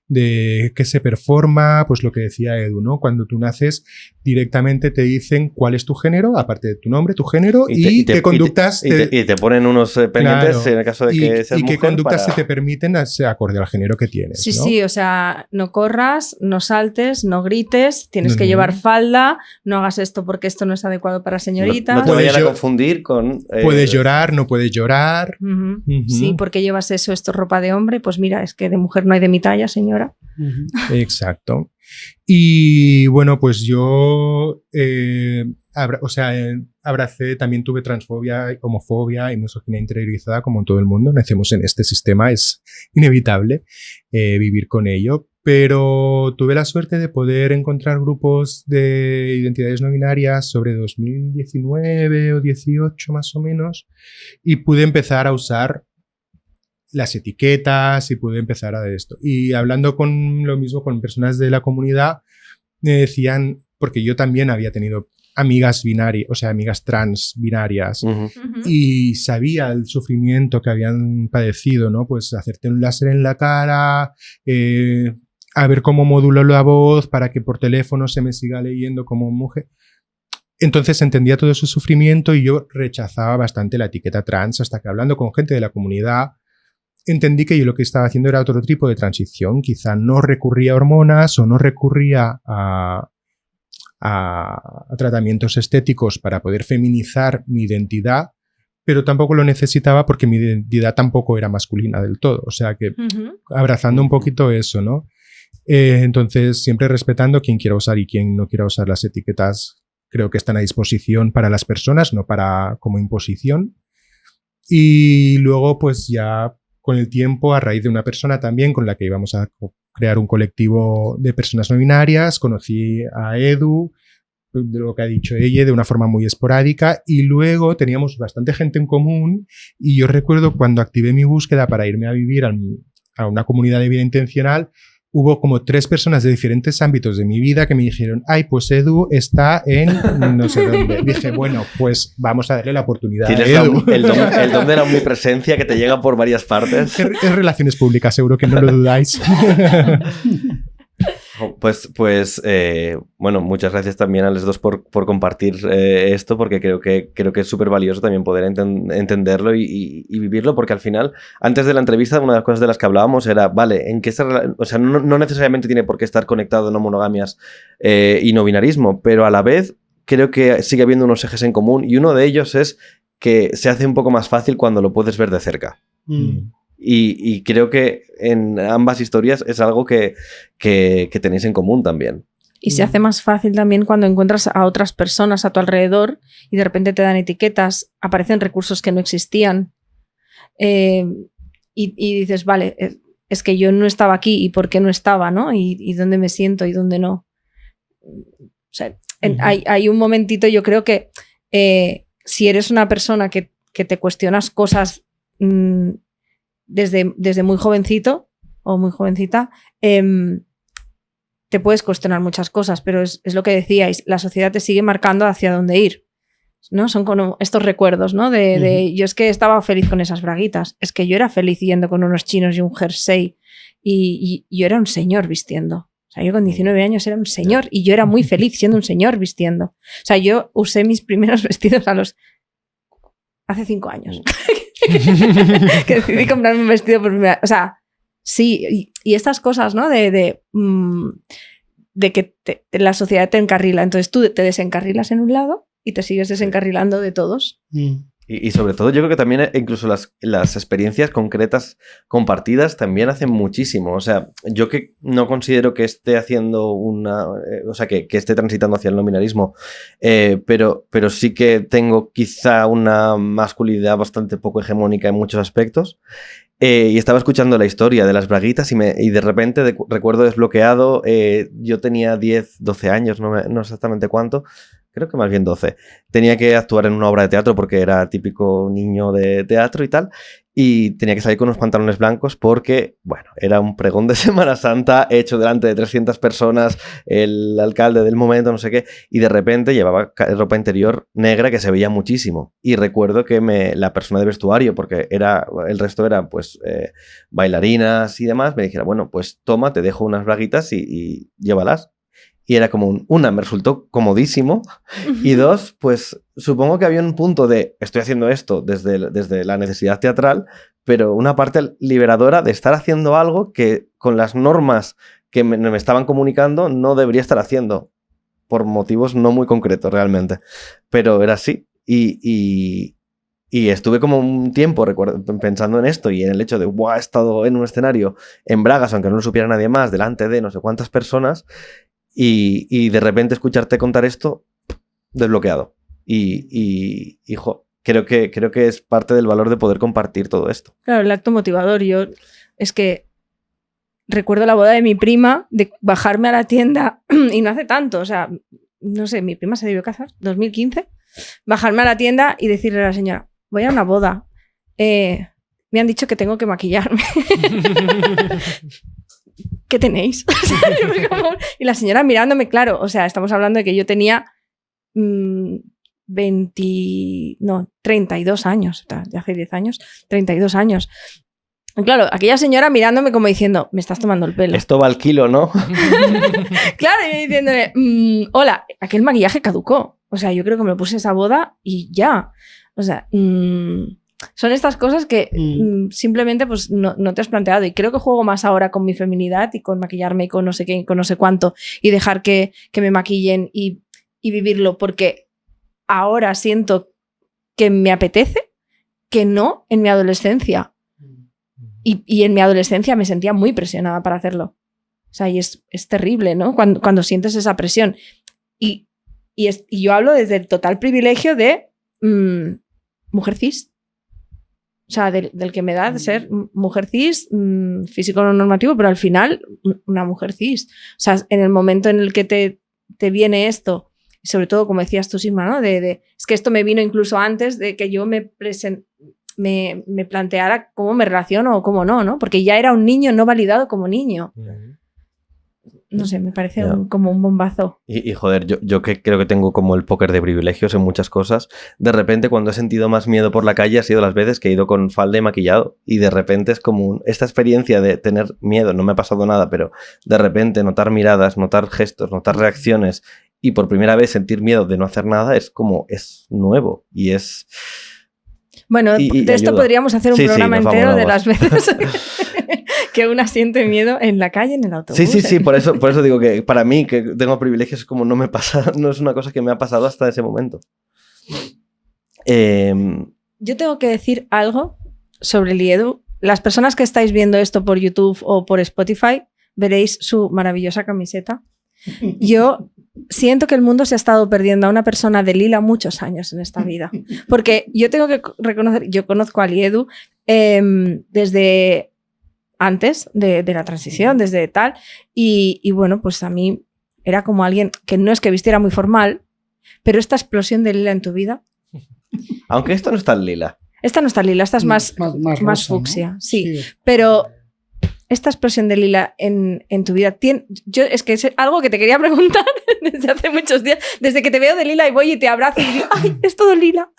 Speaker 4: de qué se performa, pues lo que decía Edu, ¿no? Cuando tú naces, directamente te dicen cuál es tu género, aparte de tu nombre, tu género, y qué conductas...
Speaker 1: Y te ponen unos pendientes, claro, en el caso de que seas mujer,
Speaker 4: qué conductas se te permiten acorde al género que tienes,
Speaker 2: Sí,
Speaker 4: ¿no?
Speaker 2: sí, o sea, no corras, no saltes, no grites, tienes que llevar falda, no hagas esto porque esto no es adecuado para señoritas.
Speaker 1: No te vayan a confundir con...
Speaker 4: Puedes llorar, no puedes llorar...
Speaker 2: Sí, porque llevas eso, esto es ropa de hombre, pues mira, es que de mujer no hay de mi talla, señora.
Speaker 4: Exacto. Y bueno, pues yo abracé, también tuve transfobia, homofobia y misoginia interiorizada como todo el mundo. Nacemos en este sistema, es inevitable vivir con ello, pero tuve la suerte de poder encontrar grupos de identidades no binarias sobre 2019 o 18 más o menos, y pude empezar a usar las etiquetas y pude empezar a esto. Y hablando con lo mismo con personas de la comunidad, me decían, porque yo también había tenido amigas binarias, o sea, amigas trans binarias, y sabía el sufrimiento que habían padecido, ¿no? Pues hacerte un láser en la cara, a ver cómo modulo la voz para que por teléfono se me siga leyendo como mujer. Entonces entendía todo ese sufrimiento y yo rechazaba bastante la etiqueta trans, hasta que hablando con gente de la comunidad entendí que yo lo que estaba haciendo era otro tipo de transición. Quizá no recurría a hormonas o no recurría a tratamientos estéticos para poder feminizar mi identidad, pero tampoco lo necesitaba porque mi identidad tampoco era masculina del todo. O sea que abrazando un poquito eso, ¿no? Entonces, siempre respetando quién quiera usar y quién no quiera usar las etiquetas, creo que están a disposición para las personas, no como imposición. Y luego, pues ya con el tiempo, a raíz de una persona también con la que íbamos a crear un colectivo de personas no binarias, conocí a Edu, de lo que ha dicho ella, de una forma muy esporádica, y luego teníamos bastante gente en común, y yo recuerdo cuando activé mi búsqueda para irme a vivir a una comunidad de vida intencional, hubo como 3 personas de diferentes ámbitos de mi vida que me dijeron, ay, pues Edu está en no sé dónde. Dije, bueno, pues vamos a darle la oportunidad a Edu.
Speaker 1: El don de la omnipresencia que te llega por varias partes.
Speaker 4: Es relaciones públicas, seguro que no lo dudáis.
Speaker 1: Pues bueno, muchas gracias también a los dos por compartir esto, porque creo que es súper valioso también poder entenderlo y vivirlo, porque al final, antes de la entrevista, una de las cosas de las que hablábamos era, vale, ¿en qué o sea, no necesariamente tiene por qué estar conectado no monogamias y no binarismo, pero a la vez creo que sigue habiendo unos ejes en común, y uno de ellos es que se hace un poco más fácil cuando lo puedes ver de cerca. Y creo que en ambas historias es algo que tenéis en común también.
Speaker 2: Y se hace más fácil también cuando encuentras a otras personas a tu alrededor y de repente te dan etiquetas, aparecen recursos que no existían. Y dices, vale, es que yo no estaba aquí, ¿y por qué no estaba? ¿No? ¿Y dónde me siento y dónde no? O sea, hay un momentito, yo creo que si eres una persona que te cuestionas cosas desde muy jovencito o muy jovencita, te puedes cuestionar muchas cosas, pero es lo que decíais, la sociedad te sigue marcando hacia dónde ir, ¿no? Son como estos recuerdos, ¿no? Yo es que estaba feliz con esas braguitas, es que yo era feliz yendo con unos chinos y un jersey y yo era un señor vistiendo. O sea, yo con 19 años era un señor y yo era muy feliz siendo un señor vistiendo. O sea, yo usé mis primeros vestidos hace 5 años. Que decidí comprarme un vestido por primera vez. O sea, sí, y estas cosas, ¿no? De que la sociedad te encarrila. Entonces tú te desencarrilas en un lado y te sigues desencarrilando de todos.
Speaker 1: Y sobre todo yo creo que también incluso las experiencias concretas compartidas también hacen muchísimo. O sea, yo que no considero que esté haciendo o sea, que esté transitando hacia el nominalismo, pero sí que tengo quizá una masculinidad bastante poco hegemónica en muchos aspectos. Y estaba escuchando la historia de las braguitas y de repente recuerdo desbloqueado, yo tenía 10, 12 años, no exactamente cuánto, creo que más bien 12. Tenía que actuar en una obra de teatro porque era típico niño de teatro y tal. Y tenía que salir con unos pantalones blancos porque, bueno, era un pregón de Semana Santa hecho delante de 300 personas, el alcalde del momento, no sé qué. Y de repente llevaba ropa interior negra que se veía muchísimo. Y recuerdo que la persona de vestuario, porque el resto era pues bailarinas y demás, me dijera, bueno, pues toma, te dejo unas braguitas y llévalas. Y era como una, me resultó comodísimo. Y dos, pues supongo que había un punto de estoy haciendo esto desde la necesidad teatral, pero una parte liberadora de estar haciendo algo que con las normas que me estaban comunicando no debería estar haciendo, por motivos no muy concretos realmente. Pero era así. Y estuve como un tiempo pensando en esto y en el hecho de, he estado en un escenario en bragas, aunque no lo supiera nadie más, delante de no sé cuántas personas. Y de repente escucharte contar esto, desbloqueado. Creo que es parte del valor de poder compartir todo esto.
Speaker 2: Claro, el acto motivador. Yo es que recuerdo la boda de mi prima, de bajarme a la tienda, y no hace tanto, o sea, no sé, mi prima se debió casar, 2015, bajarme a la tienda y decirle a la señora, voy a una boda, me han dicho que tengo que maquillarme. ¿Qué tenéis? Y la señora mirándome, claro, o sea, estamos hablando de que yo tenía 32 años, de hace 10 años, 32 años. Y claro, aquella señora mirándome como diciendo, me estás tomando el pelo.
Speaker 1: Esto va al kilo, ¿no?
Speaker 2: Claro, y yo diciéndole, hola, aquel maquillaje caducó. O sea, yo creo que me lo puse esa boda y ya. O sea, son estas cosas que simplemente pues, no te has planteado. Y creo que juego más ahora con mi feminidad y con maquillarme y con no sé qué, con no sé cuánto. Y dejar que me maquillen y vivirlo. Porque ahora siento que me apetece, que no en mi adolescencia. Y en mi adolescencia me sentía muy presionada para hacerlo. O sea, y es terrible, ¿no? Cuando sientes esa presión. Y yo hablo desde el total privilegio de mujer cis. O sea, del que me da de ser mujer cis, físico no normativo, pero al final una mujer cis. O sea, en el momento en el que te viene esto, y sobre todo, como decías tú, Sigma, ¿no? Es que esto me vino incluso antes de que yo me planteara cómo me relaciono o cómo no, ¿no? Porque ya era un niño no validado como niño. No sé, me parece como un bombazo. Y
Speaker 1: joder, yo que creo que tengo como el póker de privilegios en muchas cosas, de repente cuando he sentido más miedo por la calle ha sido las veces que he ido con falda y maquillado. Y de repente es como esta experiencia de tener miedo, no me ha pasado nada, pero de repente notar miradas, notar gestos, notar reacciones y por primera vez sentir miedo de no hacer nada es nuevo y es...
Speaker 2: Bueno, de esto ayuda. Podríamos hacer un programa entero de las veces que una siente miedo en la calle, en el autobús.
Speaker 1: Sí, por eso digo que para mí, que tengo privilegios, es como no me pasa, no es una cosa que me ha pasado hasta ese momento.
Speaker 2: Yo tengo que decir algo sobre Liedu. Las personas que estáis viendo esto por YouTube o por Spotify, veréis su maravillosa camiseta. Yo siento que el mundo se ha estado perdiendo a una persona de lila muchos años en esta vida. Porque yo tengo que reconocer, yo conozco a Liedu desde antes de la transición, desde tal, y bueno, pues a mí era como alguien que no es que vistiera muy formal, pero esta explosión de lila en tu vida...
Speaker 1: Aunque esto no es tan lila.
Speaker 2: Esta no está lila, esta es más
Speaker 3: rosa,
Speaker 2: fucsia.
Speaker 3: ¿no?
Speaker 2: Sí. Pero esta explosión de lila en tu vida, es que es algo que te quería preguntar desde hace muchos días. Desde que te veo de lila y voy y te abrazo y digo, ¡ay, es todo lila!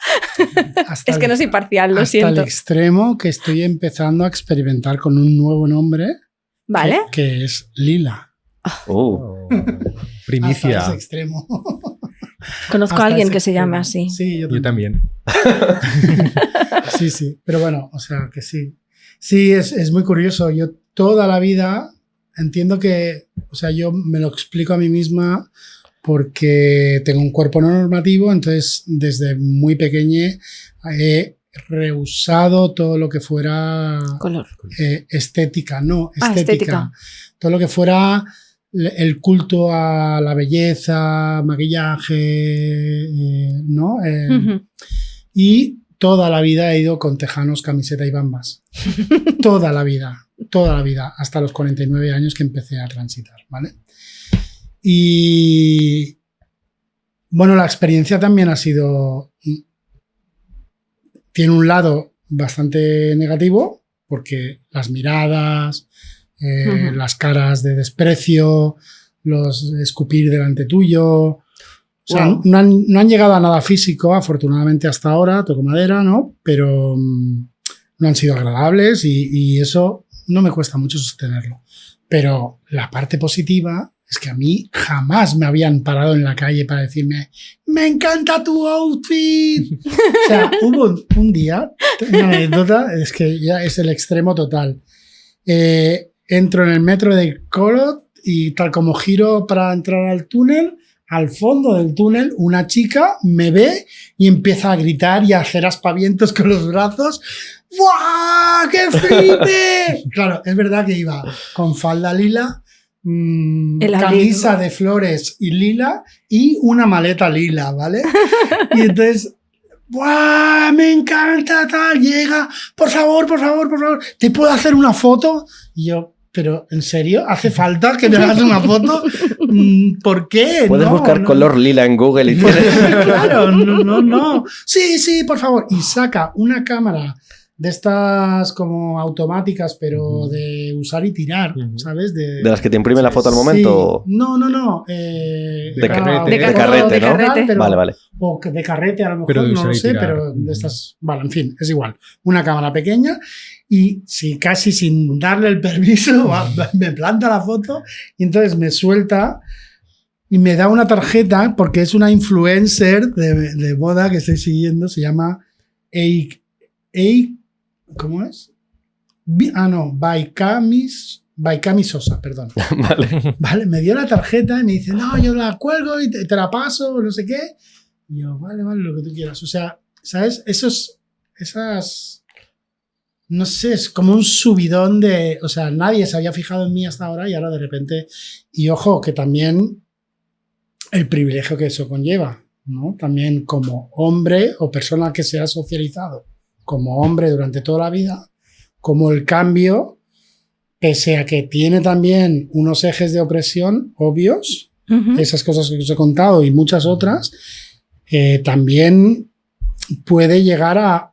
Speaker 2: Es que no soy parcial, lo siento.
Speaker 3: Hasta el extremo que estoy empezando a experimentar con un nuevo nombre.
Speaker 2: ¿Vale?
Speaker 3: Que es Lila.
Speaker 4: Primicia.
Speaker 3: Hasta ese extremo.
Speaker 2: Conozco a alguien que se llame así.
Speaker 3: Sí,
Speaker 4: Yo también.
Speaker 3: Sí. Pero bueno, o sea, que sí. Sí, es muy curioso. Yo toda la vida entiendo que, o sea, yo me lo explico a mí misma porque tengo un cuerpo no normativo, entonces desde muy pequeña he rehusado todo lo que fuera
Speaker 2: color.
Speaker 3: Estética.
Speaker 2: Estética.
Speaker 3: Todo lo que fuera el culto a la belleza, maquillaje, ¿no? Y toda la vida he ido con tejanos, camiseta y bambas. Toda la vida, hasta los 49 años que empecé a transitar, ¿vale? Y bueno, la experiencia también ha sido... Tiene un lado bastante negativo, porque las miradas, las caras de desprecio, los escupir delante tuyo... O sea,
Speaker 2: wow.
Speaker 3: no han llegado a nada físico, afortunadamente hasta ahora, toco madera, ¿no? Pero no han sido agradables y eso no me cuesta mucho sostenerlo. Pero la parte positiva es que a mí jamás me habían parado en la calle para decirme ¡me encanta tu outfit! O sea, hubo un día, una anécdota, es que ya es el extremo total. Entro en el metro de Colot y tal como giro para entrar al túnel, al fondo del túnel, una chica me ve y empieza a gritar y a hacer aspavientos con los brazos. ¡Buah! ¡Qué flipe! Claro, es verdad que iba con falda lila, camisa de flores y lila y una maleta lila, ¿vale? Y entonces... ¡Buah! ¡Me encanta tal! Llega, por favor, ¿te puedo hacer una foto? Y yo, pero ¿en serio? ¿Hace falta que me hagas una foto? ¿Por qué?
Speaker 1: Puedes buscar color lila en Google y
Speaker 3: claro, no. Sí, por favor. Y saca una cámara de estas como automáticas, pero de usar y tirar, ¿sabes?
Speaker 1: ¿De las que te imprimen la foto al momento?
Speaker 3: Sí. No.
Speaker 1: De carrete, ¿no? Vale.
Speaker 3: O de carrete, a lo mejor,
Speaker 4: pero
Speaker 3: no lo sé, pero de estas... Vale, en fin, es igual. Una cámara pequeña y casi sin darle el permiso me planta la foto y entonces me suelta y me da una tarjeta porque es una influencer de moda que estoy siguiendo, se llama ¿cómo es? Baikami Sosa, perdón. Vale, me dio la tarjeta y me dice, no, yo la cuelgo y te la paso, no sé qué. Y yo, vale, lo que tú quieras. O sea, ¿sabes? Esas... No sé, es como un subidón de... O sea, nadie se había fijado en mí hasta ahora y ahora de repente... Y ojo, que también el privilegio que eso conlleva, ¿no? También como hombre o persona que se ha socializado como hombre durante toda la vida, como el cambio, pese a que tiene también unos ejes de opresión obvios, esas cosas que os he contado y muchas otras, también puede llegar a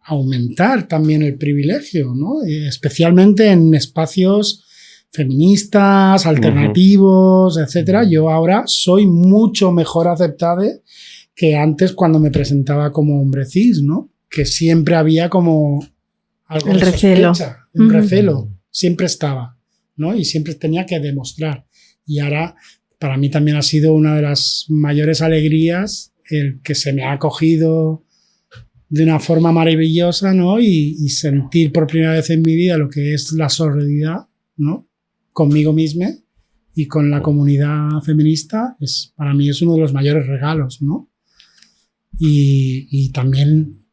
Speaker 3: aumentar también el privilegio, ¿no? Especialmente en espacios feministas, alternativos, etcétera. Yo ahora soy mucho mejor aceptada que antes cuando me presentaba como hombre cis, ¿no? Que siempre había como algo
Speaker 2: el
Speaker 3: de
Speaker 2: recelo.
Speaker 3: Sospecha, un recelo, siempre estaba, ¿no? Y siempre tenía que demostrar. Y ahora, para mí también ha sido una de las mayores alegrías el que se me ha acogido de una forma maravillosa, ¿no? Y sentir por primera vez en mi vida lo que es la sororidad, ¿no? Conmigo misma y con la comunidad feminista, para mí es uno de los mayores regalos, ¿no? Y también...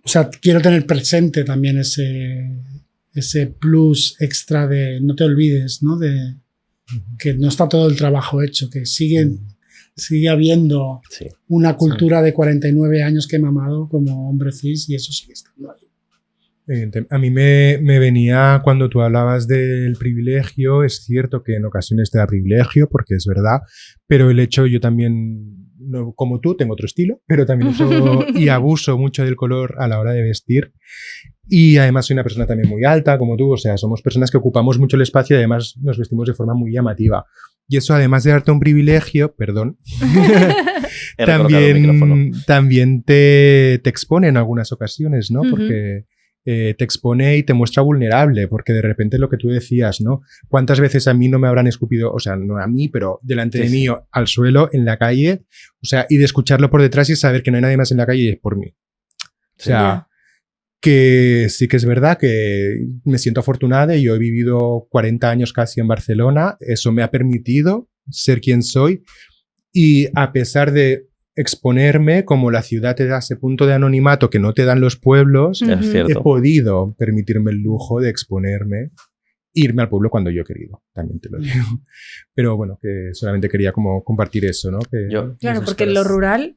Speaker 3: O sea, quiero tener presente también ese plus extra de no te olvides, ¿no? De que no está todo el trabajo hecho, que sigue habiendo una cultura de 49 años que he mamado como hombre cis y eso sigue estando ahí.
Speaker 4: A mí me venía cuando tú hablabas del privilegio, es cierto que en ocasiones te da privilegio, porque es verdad, pero el hecho, yo también no, como tú, tengo otro estilo, pero también uso y abuso mucho del color a la hora de vestir. Y además soy una persona también muy alta, como tú, o sea, somos personas que ocupamos mucho el espacio y además nos vestimos de forma muy llamativa. Y eso, además de darte un privilegio, perdón, también te expone en algunas ocasiones, ¿no? Porque te expone y te muestra vulnerable, porque de repente lo que tú decías, ¿no? ¿Cuántas veces a mí no me habrán escupido, o sea, no a mí, pero delante de mí al suelo, en la calle, o sea, y de escucharlo por detrás y saber que no hay nadie más en la calle y es por mí? O sea, que sí que es verdad que me siento afortunada y yo he vivido 40 años casi en Barcelona, eso me ha permitido ser quien soy y a pesar de exponerme, como la ciudad te da ese punto de anonimato que no te dan los pueblos, he podido permitirme el lujo de exponerme, irme al pueblo cuando yo he querido, también te lo digo. Pero bueno, que solamente quería como compartir eso, ¿no?
Speaker 2: Claro, porque en lo rural,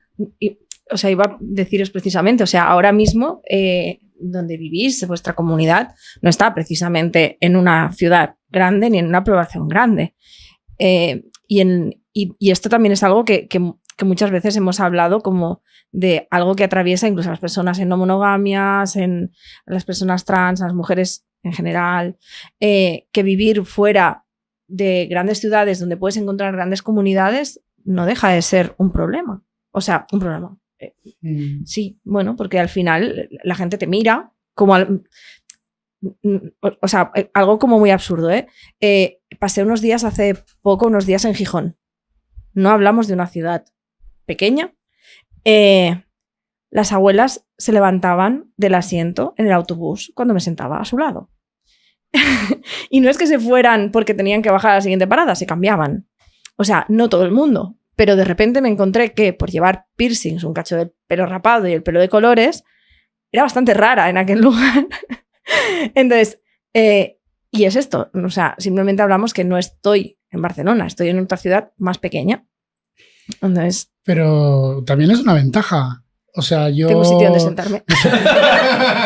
Speaker 2: o sea, iba a deciros precisamente, o sea, ahora mismo donde vivís, vuestra comunidad, no está precisamente en una ciudad grande ni en una población grande. Y esto también es algo que muchas veces hemos hablado como de algo que atraviesa incluso a las personas en no monogamias, a las personas trans, a las mujeres en general, que vivir fuera de grandes ciudades donde puedes encontrar grandes comunidades no deja de ser un problema. O sea, un problema. Sí, bueno, porque al final la gente te mira como... o sea, algo como muy absurdo, ¿eh? Pasé unos días en Gijón. No hablamos de una ciudad pequeña. Las abuelas se levantaban del asiento en el autobús cuando me sentaba a su lado. Y no es que se fueran porque tenían que bajar a la siguiente parada, se cambiaban. O sea, no todo el mundo. Pero de repente me encontré que por llevar piercings, un cacho de pelo rapado y el pelo de colores, era bastante rara en aquel lugar. Entonces, y es esto, o sea, simplemente hablamos que no estoy en Barcelona, estoy en otra ciudad más pequeña. Entonces,
Speaker 3: pero también es una ventaja. O sea, yo...
Speaker 2: Tengo sitio donde sentarme.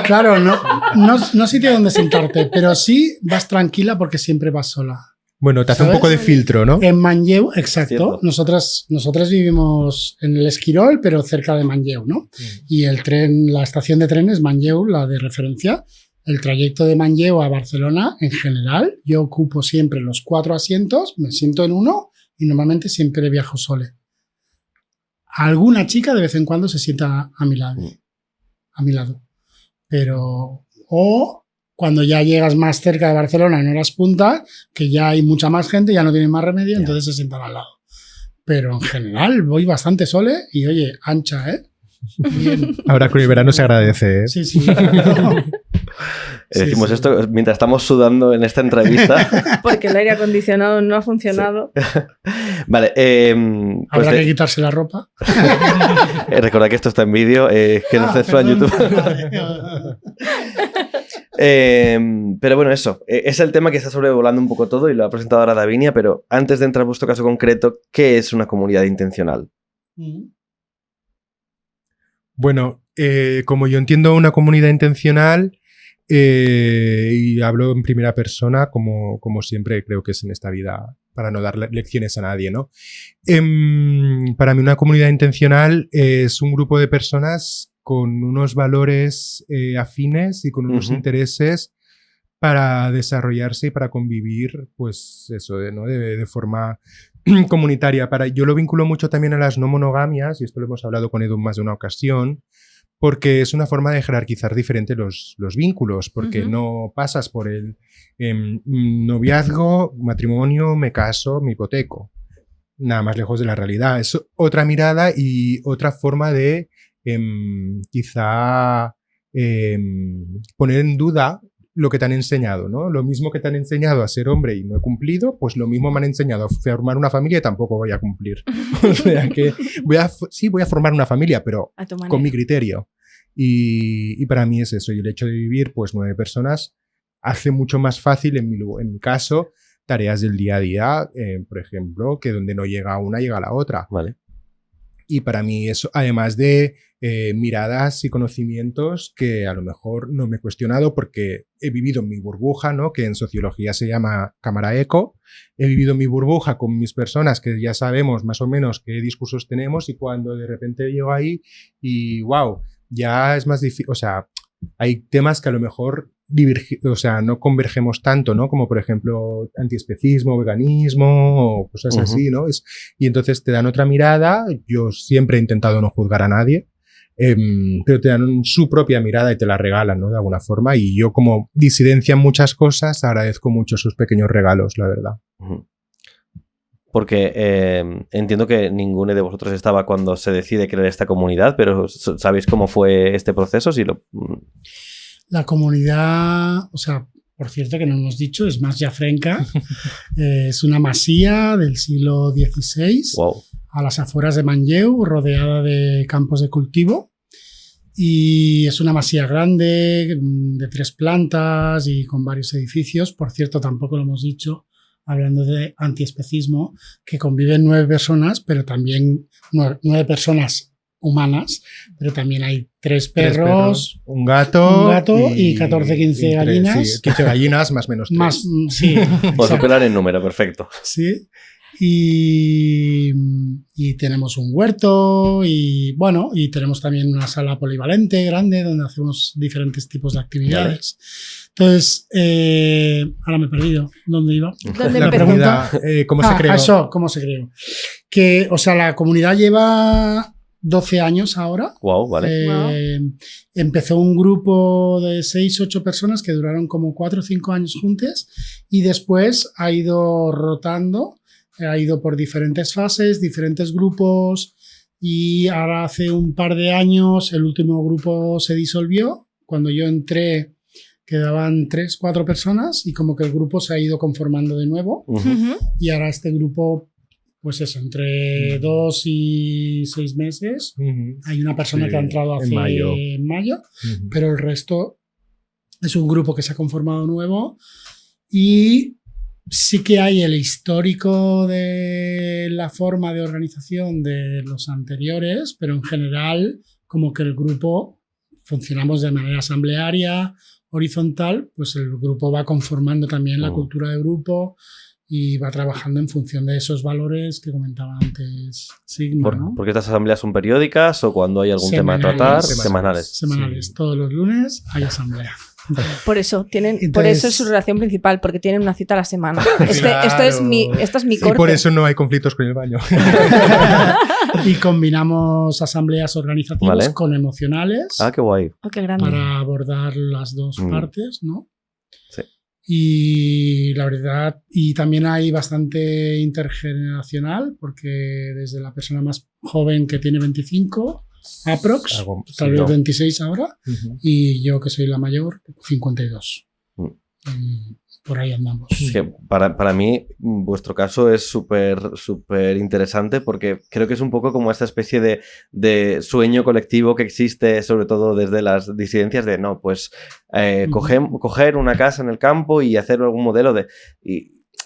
Speaker 3: Claro, no sitio donde sentarte, pero sí vas tranquila porque siempre vas sola.
Speaker 4: Bueno, te hace un poco de filtro, ¿no?
Speaker 3: En Manlleu, exacto. Nosotras vivimos en el Esquirol, pero cerca de Manlleu, ¿no? Y el tren, la estación de tren es Manlleu, la de referencia. El trayecto de Manlleu a Barcelona, en general, yo ocupo siempre los 4 asientos, me siento en uno y normalmente siempre viajo sola. Alguna chica de vez en cuando se sienta a mi lado. Pero... O cuando ya llegas más cerca de Barcelona en horas punta, que ya hay mucha más gente, ya no tienen más remedio, entonces se sientan al lado. Pero en general voy bastante sole y oye, ancha, ¿eh? Bien.
Speaker 4: Ahora con el verano se agradece, ¿eh?
Speaker 3: Sí, sí.
Speaker 1: Decimos esto mientras estamos sudando en esta entrevista.
Speaker 2: Porque el aire acondicionado no ha funcionado.
Speaker 1: Sí. Vale. Pues
Speaker 3: habrá que quitarse la ropa.
Speaker 1: Recordad que esto está en vídeo, que no se suba en YouTube. Pero bueno, eso. Es el tema que está sobrevolando un poco todo y lo ha presentado ahora Davinia, pero antes de entrar en vuestro caso concreto, ¿qué es una comunidad intencional?
Speaker 4: Bueno, como yo entiendo una comunidad intencional, y hablo en primera persona, como siempre creo que es en esta vida, para no dar lecciones a nadie, ¿no? Para mí una comunidad intencional es un grupo de personas con unos valores afines y con unos intereses para desarrollarse y para convivir, pues eso, ¿no? de forma comunitaria. Yo lo vinculo mucho también a las no monogamias, y esto lo hemos hablado con Edu en más de una ocasión, porque es una forma de jerarquizar diferente los vínculos, porque no pasas por el noviazgo, matrimonio, me caso, me hipoteco. Nada más lejos de la realidad. Es otra mirada y otra forma de quizá poner en duda lo que te han enseñado, ¿no? Lo mismo que te han enseñado a ser hombre y no he cumplido, pues lo mismo me han enseñado a formar una familia y tampoco voy a cumplir. O sea que voy a formar una familia, pero con mi criterio. Y para mí es eso. Y el hecho de vivir, pues 9 personas, hace mucho más fácil, en mi caso, tareas del día a día, por ejemplo, que donde no llega una, llega la otra.
Speaker 1: Vale.
Speaker 4: Y para mí eso, además de miradas y conocimientos que a lo mejor no me he cuestionado porque he vivido en mi burbuja, ¿no? Que en sociología se llama cámara eco. He vivido en mi burbuja con mis personas que ya sabemos más o menos qué discursos tenemos y cuando de repente llego ahí y wow, ya es más difícil, o sea, hay temas que a lo mejor no convergemos tanto, ¿no? Como por ejemplo antiespecismo, veganismo o cosas así, ¿no? Y entonces te dan otra mirada. Yo siempre he intentado no juzgar a nadie, pero te dan su propia mirada y te la regalan, ¿no? De alguna forma. Y yo como disidencia en muchas cosas agradezco mucho sus pequeños regalos, la verdad.
Speaker 1: Porque entiendo que ninguno de vosotros estaba cuando se decide crear esta comunidad, pero ¿sabéis cómo fue este proceso?
Speaker 3: La comunidad, o sea, por cierto que no hemos dicho, es Mas Llafrenca. Es una masía del siglo XVI,
Speaker 1: wow,
Speaker 3: a las afueras de Manlleu, rodeada de campos de cultivo. Y es una masía grande, de 3 plantas y con varios edificios. Por cierto, tampoco lo hemos dicho, hablando de antiespecismo, que conviven 9 personas, pero también 9 personas humanas, pero también hay 3 perros,
Speaker 4: un gato
Speaker 3: y 14, 15 gallinas.
Speaker 4: Sí, 15 gallinas más menos 3.
Speaker 3: Sí,
Speaker 1: puedo superar en número, perfecto.
Speaker 3: Sí. Y tenemos un huerto y bueno, y tenemos también una sala polivalente grande donde hacemos diferentes tipos de actividades. Entonces, ahora me he perdido. ¿Dónde iba?
Speaker 2: ¿Dónde
Speaker 4: La comunidad, ¿cómo se creó?
Speaker 3: Eso, ¿cómo se creó? Que, o sea, la comunidad lleva 12 años ahora.
Speaker 1: Wow, vale.
Speaker 3: Empezó un grupo de 6, 8 personas que duraron como 4 o 5 años juntas y después ha ido rotando, ha ido por diferentes fases, diferentes grupos y ahora hace un par de años el último grupo se disolvió. Cuando yo entré quedaban 3, 4 personas y como que el grupo se ha ido conformando de nuevo y ahora este grupo, pues eso, entre 2 y 6 meses hay una persona que ha entrado hace en mayo, pero el resto es un grupo que se ha conformado nuevo y sí que hay el histórico de la forma de organización de los anteriores, pero en general como que el grupo funcionamos de manera asamblearia, horizontal, pues el grupo va conformando también la cultura de grupo y va trabajando en función de esos valores que comentaba antes Sigma, ¿no?
Speaker 1: ¿Porque estas asambleas son periódicas o cuando hay algún tema a tratar? Semanales.
Speaker 3: Sí. Todos los lunes hay asamblea.
Speaker 2: Por eso
Speaker 3: Entonces,
Speaker 2: por eso es su relación principal, porque tienen una cita a la semana. Esta es mi corte.
Speaker 4: Y por eso no hay conflictos con el baño.
Speaker 3: Y combinamos asambleas organizativas con emocionales.
Speaker 1: Ah, qué guay.
Speaker 2: Oh, qué grande.
Speaker 3: Para abordar las dos partes, ¿no?
Speaker 1: Sí.
Speaker 3: Y la verdad, y también hay bastante intergeneracional, porque desde la persona más joven que tiene 25, aprox, tal vez 26 ahora, y yo que soy la mayor, 52. Por ahí andamos.
Speaker 1: Es que para mí vuestro caso es súper interesante porque creo que es un poco como esta especie de sueño colectivo que existe sobre todo desde las disidencias de no, pues coger una casa en el campo y hacer algún modelo de...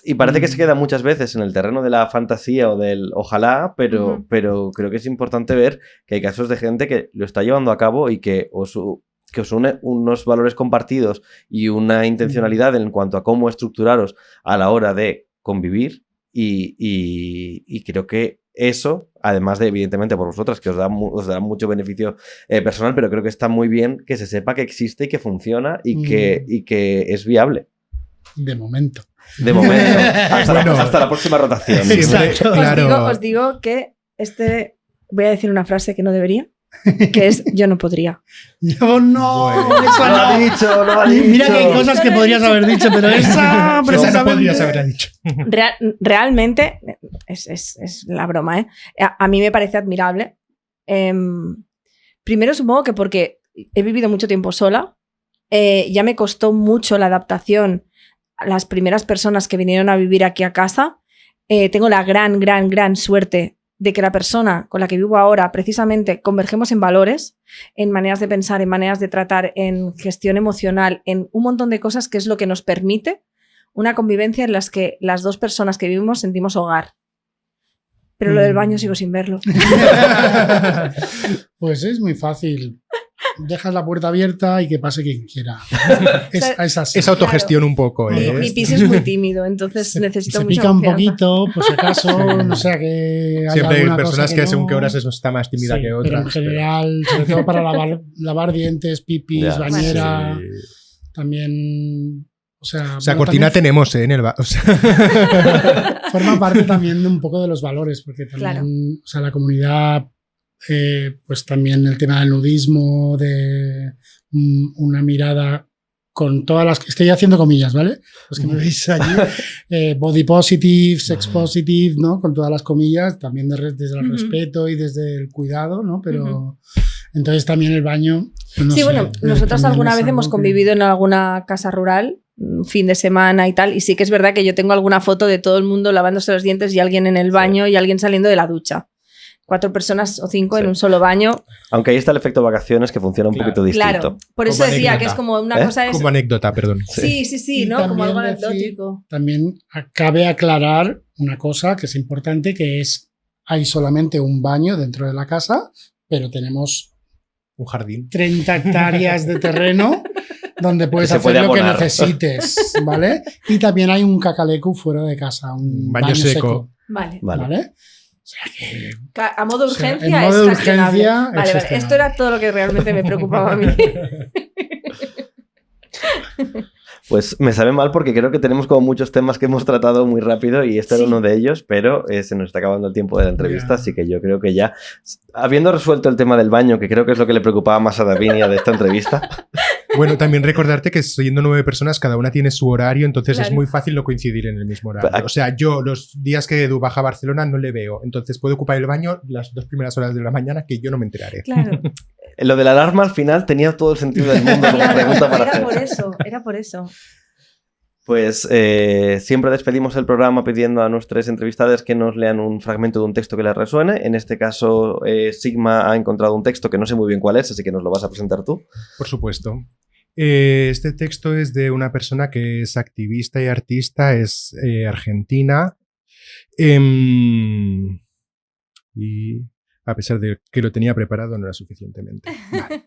Speaker 1: Y parece que se queda muchas veces en el terreno de la fantasía o del ojalá, pero creo que es importante ver que hay casos de gente que lo está llevando a cabo y que os une unos valores compartidos y una intencionalidad en cuanto a cómo estructuraros a la hora de convivir y creo que eso, además de evidentemente por vosotras, que os dará mucho beneficio personal, pero creo que está muy bien que se sepa que existe y que funciona y que es viable.
Speaker 3: De momento.
Speaker 1: Hasta la próxima rotación.
Speaker 4: Sí, claro.
Speaker 2: Os digo que voy a decir una frase que no debería, que es yo no podría.
Speaker 3: Yo no.
Speaker 1: Bueno, eso no ha dicho.
Speaker 3: Mira que hay cosas que podrías haber dicho, pero esa
Speaker 4: no podrías haber dicho.
Speaker 2: Realmente es la broma, ¿eh? A mí me parece admirable. Primero supongo que porque he vivido mucho tiempo sola, ya me costó mucho la adaptación a las primeras personas que vinieron a vivir aquí a casa. Tengo la gran suerte de que la persona con la que vivo ahora precisamente convergemos en valores, en maneras de pensar, en maneras de tratar, en gestión emocional, en un montón de cosas que es lo que nos permite una convivencia en las que las dos personas que vivimos sentimos hogar. Pero lo del baño sigo sin verlo.
Speaker 3: Pues es muy fácil. Dejas la puerta abierta y que pase quien quiera. Es así.
Speaker 4: Es autogestión un poco.
Speaker 2: Mi pis es muy tímido, entonces necesito
Speaker 3: se
Speaker 2: mucha
Speaker 3: pica un
Speaker 2: confianza.
Speaker 3: poquito, por si acaso, no sé, que
Speaker 4: Siempre hay personas
Speaker 3: cosa
Speaker 4: que
Speaker 3: no,
Speaker 4: según qué horas está más tímida
Speaker 3: sí,
Speaker 4: que otras.
Speaker 3: pero en general, sobre todo para lavar dientes, pipis,
Speaker 1: Ya,
Speaker 3: bañera,
Speaker 4: Sí.
Speaker 3: también... O sea,
Speaker 4: Cortina
Speaker 3: también
Speaker 4: tenemos, en el...
Speaker 3: forma parte también de un poco de los valores, porque también,
Speaker 2: Claro.
Speaker 3: o sea, la comunidad, pues también el tema del nudismo, de una mirada con todas las... Estoy haciendo comillas, ¿vale? Los que me veis allí. Body positive, sex positive, ¿no? Con todas las comillas, también desde el respeto y desde el cuidado, ¿no? Pero entonces también el baño... pues no
Speaker 2: Sí,
Speaker 3: sé,
Speaker 2: bueno, nosotros
Speaker 3: también
Speaker 2: alguna
Speaker 3: es
Speaker 2: vez
Speaker 3: algo
Speaker 2: hemos
Speaker 3: que-
Speaker 2: convivido en alguna casa rural, un fin de semana y tal, y sí que es verdad que yo tengo alguna foto de todo el mundo lavándose los dientes y alguien en el baño y alguien saliendo de la ducha. 4 personas o 5 en
Speaker 1: Sí.
Speaker 2: un solo baño.
Speaker 1: Aunque ahí está el efecto vacaciones que funciona un
Speaker 4: Claro.
Speaker 1: poquito distinto.
Speaker 2: Claro, por eso
Speaker 4: Como
Speaker 2: decía
Speaker 4: anécdota.
Speaker 2: que es como una
Speaker 1: ¿Eh?
Speaker 2: cosa...
Speaker 4: Como anécdota, perdón.
Speaker 2: Sí,
Speaker 3: Y
Speaker 2: ¿no? Como algo
Speaker 3: también decir-
Speaker 2: anecdótico.
Speaker 3: También cabe aclarar una cosa que es importante, que es hay solamente un baño dentro de la casa, pero tenemos
Speaker 4: Un jardín.
Speaker 3: 30 hectáreas de terreno donde puedes
Speaker 1: Que se puede
Speaker 3: hacer lo que
Speaker 1: abonar.
Speaker 3: necesites, ¿vale? Y también hay un cacalecu fuera de casa, un
Speaker 4: Baño
Speaker 3: baño,
Speaker 4: seco.
Speaker 3: seco,
Speaker 2: Vale.
Speaker 1: Vale.
Speaker 3: ¿vale? O sea que
Speaker 2: A modo
Speaker 3: O sea,
Speaker 2: urgencia
Speaker 3: en modo
Speaker 2: es
Speaker 3: de
Speaker 2: gestionable.
Speaker 3: urgencia es
Speaker 2: Vale,
Speaker 3: gestionable.
Speaker 2: esto era todo lo que realmente me preocupaba a mí.
Speaker 1: Pues me sabe mal porque creo que tenemos como muchos temas que hemos tratado muy rápido y este
Speaker 2: Sí.
Speaker 1: era uno de ellos, pero se nos está acabando el tiempo de la entrevista,
Speaker 3: Ya.
Speaker 1: así que yo creo que ya, habiendo resuelto el tema del baño, que creo que es lo que le preocupaba más a Davinia de esta entrevista,
Speaker 4: Bueno, también recordarte que siendo 9 personas, cada una tiene su horario, entonces es
Speaker 2: Claro.
Speaker 4: muy fácil no coincidir en el mismo horario.
Speaker 1: Pero-
Speaker 4: O sea, yo los días que Edu baja a Barcelona no le veo, entonces puede ocupar el baño las 2 primeras horas de la mañana que yo no me enteraré.
Speaker 2: Claro,
Speaker 1: lo de la alarma al final tenía todo el sentido del mundo como
Speaker 2: claro,
Speaker 1: pregunta para
Speaker 2: era
Speaker 1: hacer.
Speaker 2: por eso, era por eso.
Speaker 1: Pues siempre despedimos el programa pidiendo a nuestros entrevistados que nos lean un fragmento de un texto que les resuene. En este caso, Sigma ha encontrado un texto que no sé muy bien cuál es, así que nos lo vas a presentar tú.
Speaker 4: Por supuesto. Este texto es de una persona que es activista y artista, es argentina. Y a pesar de que lo tenía preparado, no era suficientemente. Vale.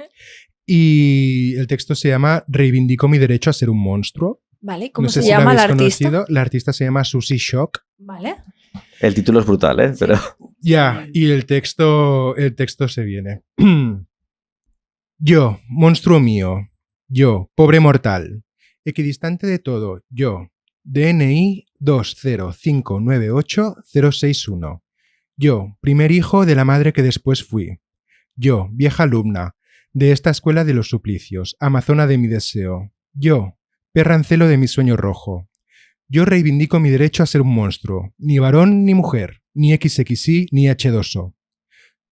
Speaker 4: Y el texto se llama Reivindico mi derecho a ser un monstruo.
Speaker 2: Vale, ¿cómo
Speaker 4: No sé
Speaker 2: se
Speaker 4: si lo
Speaker 2: llama la
Speaker 4: habéis
Speaker 2: artista?
Speaker 4: conocido. La artista se llama Susie Shock.
Speaker 2: Vale.
Speaker 1: El título es brutal, ¿eh? Pero
Speaker 4: Ya, y el texto se viene. Yo, monstruo mío. Yo, pobre mortal. Equidistante de todo. Yo. DNI 20598-061. Yo, primer hijo de la madre que después fui. Yo, vieja alumna de esta escuela de los suplicios, amazona de mi deseo. Yo, perra en celo de mi sueño rojo. Yo reivindico mi derecho a ser un monstruo, ni varón ni mujer, ni XXI ni H2O.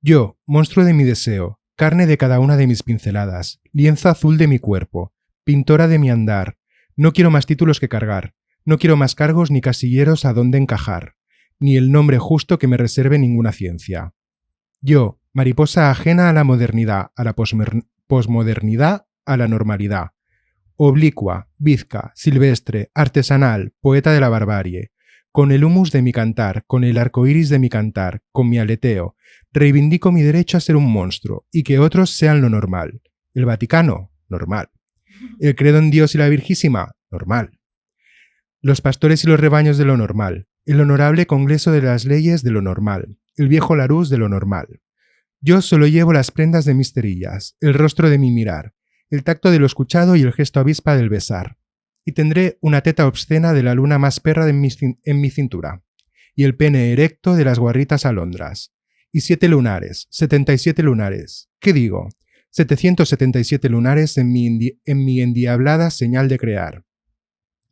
Speaker 4: Yo, monstruo de mi deseo, carne de cada una de mis pinceladas, lienzo azul de mi cuerpo, pintora de mi andar. No quiero más títulos que cargar, no quiero más cargos ni casilleros a dónde encajar, ni el nombre justo que me reserve ninguna ciencia. Yo, mariposa ajena a la modernidad, a la posmodernidad, a la normalidad. Oblicua, bizca, silvestre, artesanal, poeta de la barbarie, con el humus de mi cantar, con el arco iris de mi cantar, con mi aleteo, reivindico mi derecho a ser un monstruo y que otros sean lo normal. El Vaticano, normal. El credo en Dios y la Virgísima, normal. Los pastores y los rebaños de lo normal. El honorable Congreso de las Leyes de lo normal. El viejo Larús de lo normal. Yo solo llevo las prendas de mis cerillas, el rostro de mi mirar, el tacto de lo escuchado y el gesto avispa del besar. Y tendré una teta obscena de la luna más perra en mi cintura, y el pene erecto de las guarritas alondras. Y 7 lunares, 77 lunares. ¿Qué digo? 777 lunares en mi endiablada señal de crear.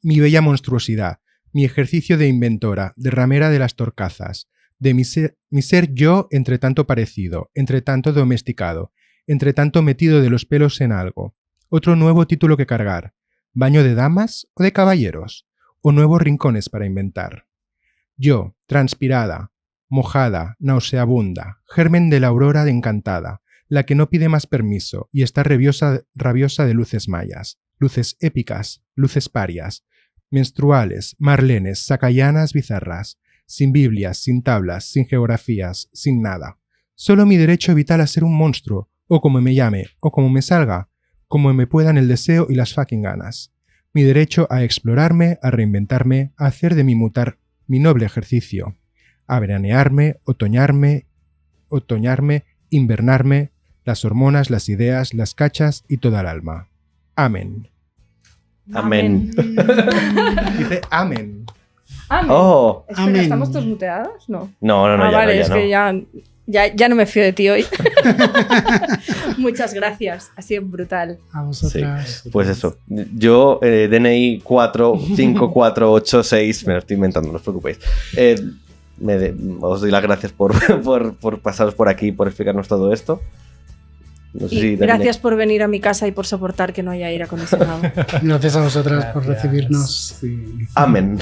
Speaker 4: Mi bella monstruosidad, mi ejercicio de inventora, de ramera de las torcazas, de mi ser yo entre tanto parecido, entre tanto domesticado, entre tanto metido de los pelos en algo. Otro nuevo título que cargar. ¿Baño de damas o de caballeros? ¿O nuevos rincones para inventar? Yo, transpirada, mojada, nauseabunda, germen de la aurora encantada, la que no pide más permiso y está rabiosa de luces mayas, luces épicas, luces parias, menstruales, marlenes, sacayanas bizarras, sin Biblias, sin tablas, sin geografías, sin nada. Solo mi derecho vital a ser un monstruo, o como me llame, o como me salga, como me puedan el deseo y las fucking ganas. Mi derecho a explorarme, a reinventarme, a hacer de mi mutar mi noble ejercicio. A veranearme, otoñarme, invernarme, las hormonas, las ideas, las cachas y toda el alma. Amén.
Speaker 1: Amén.
Speaker 4: Dice amén.
Speaker 2: Amén.
Speaker 1: Oh.
Speaker 2: Espera,
Speaker 3: Amén.
Speaker 2: ¿estamos todos muteados? No.
Speaker 1: No, ya
Speaker 2: vale,
Speaker 1: no, ya
Speaker 2: es
Speaker 1: no.
Speaker 2: que ya no me fío de ti hoy. Muchas gracias, ha sido brutal.
Speaker 3: A vosotras.
Speaker 1: Pues eso. Yo, DNI 45486, me lo estoy inventando, no os preocupéis. Os doy las gracias por pasaros por aquí, por explicarnos todo esto. No sé
Speaker 2: Y
Speaker 1: si
Speaker 2: gracias por venir a mi casa y por soportar que no haya aire acondicionado.
Speaker 3: Gracias a vosotras por
Speaker 4: Gracias.
Speaker 3: recibirnos.
Speaker 4: Sí.
Speaker 1: Amén.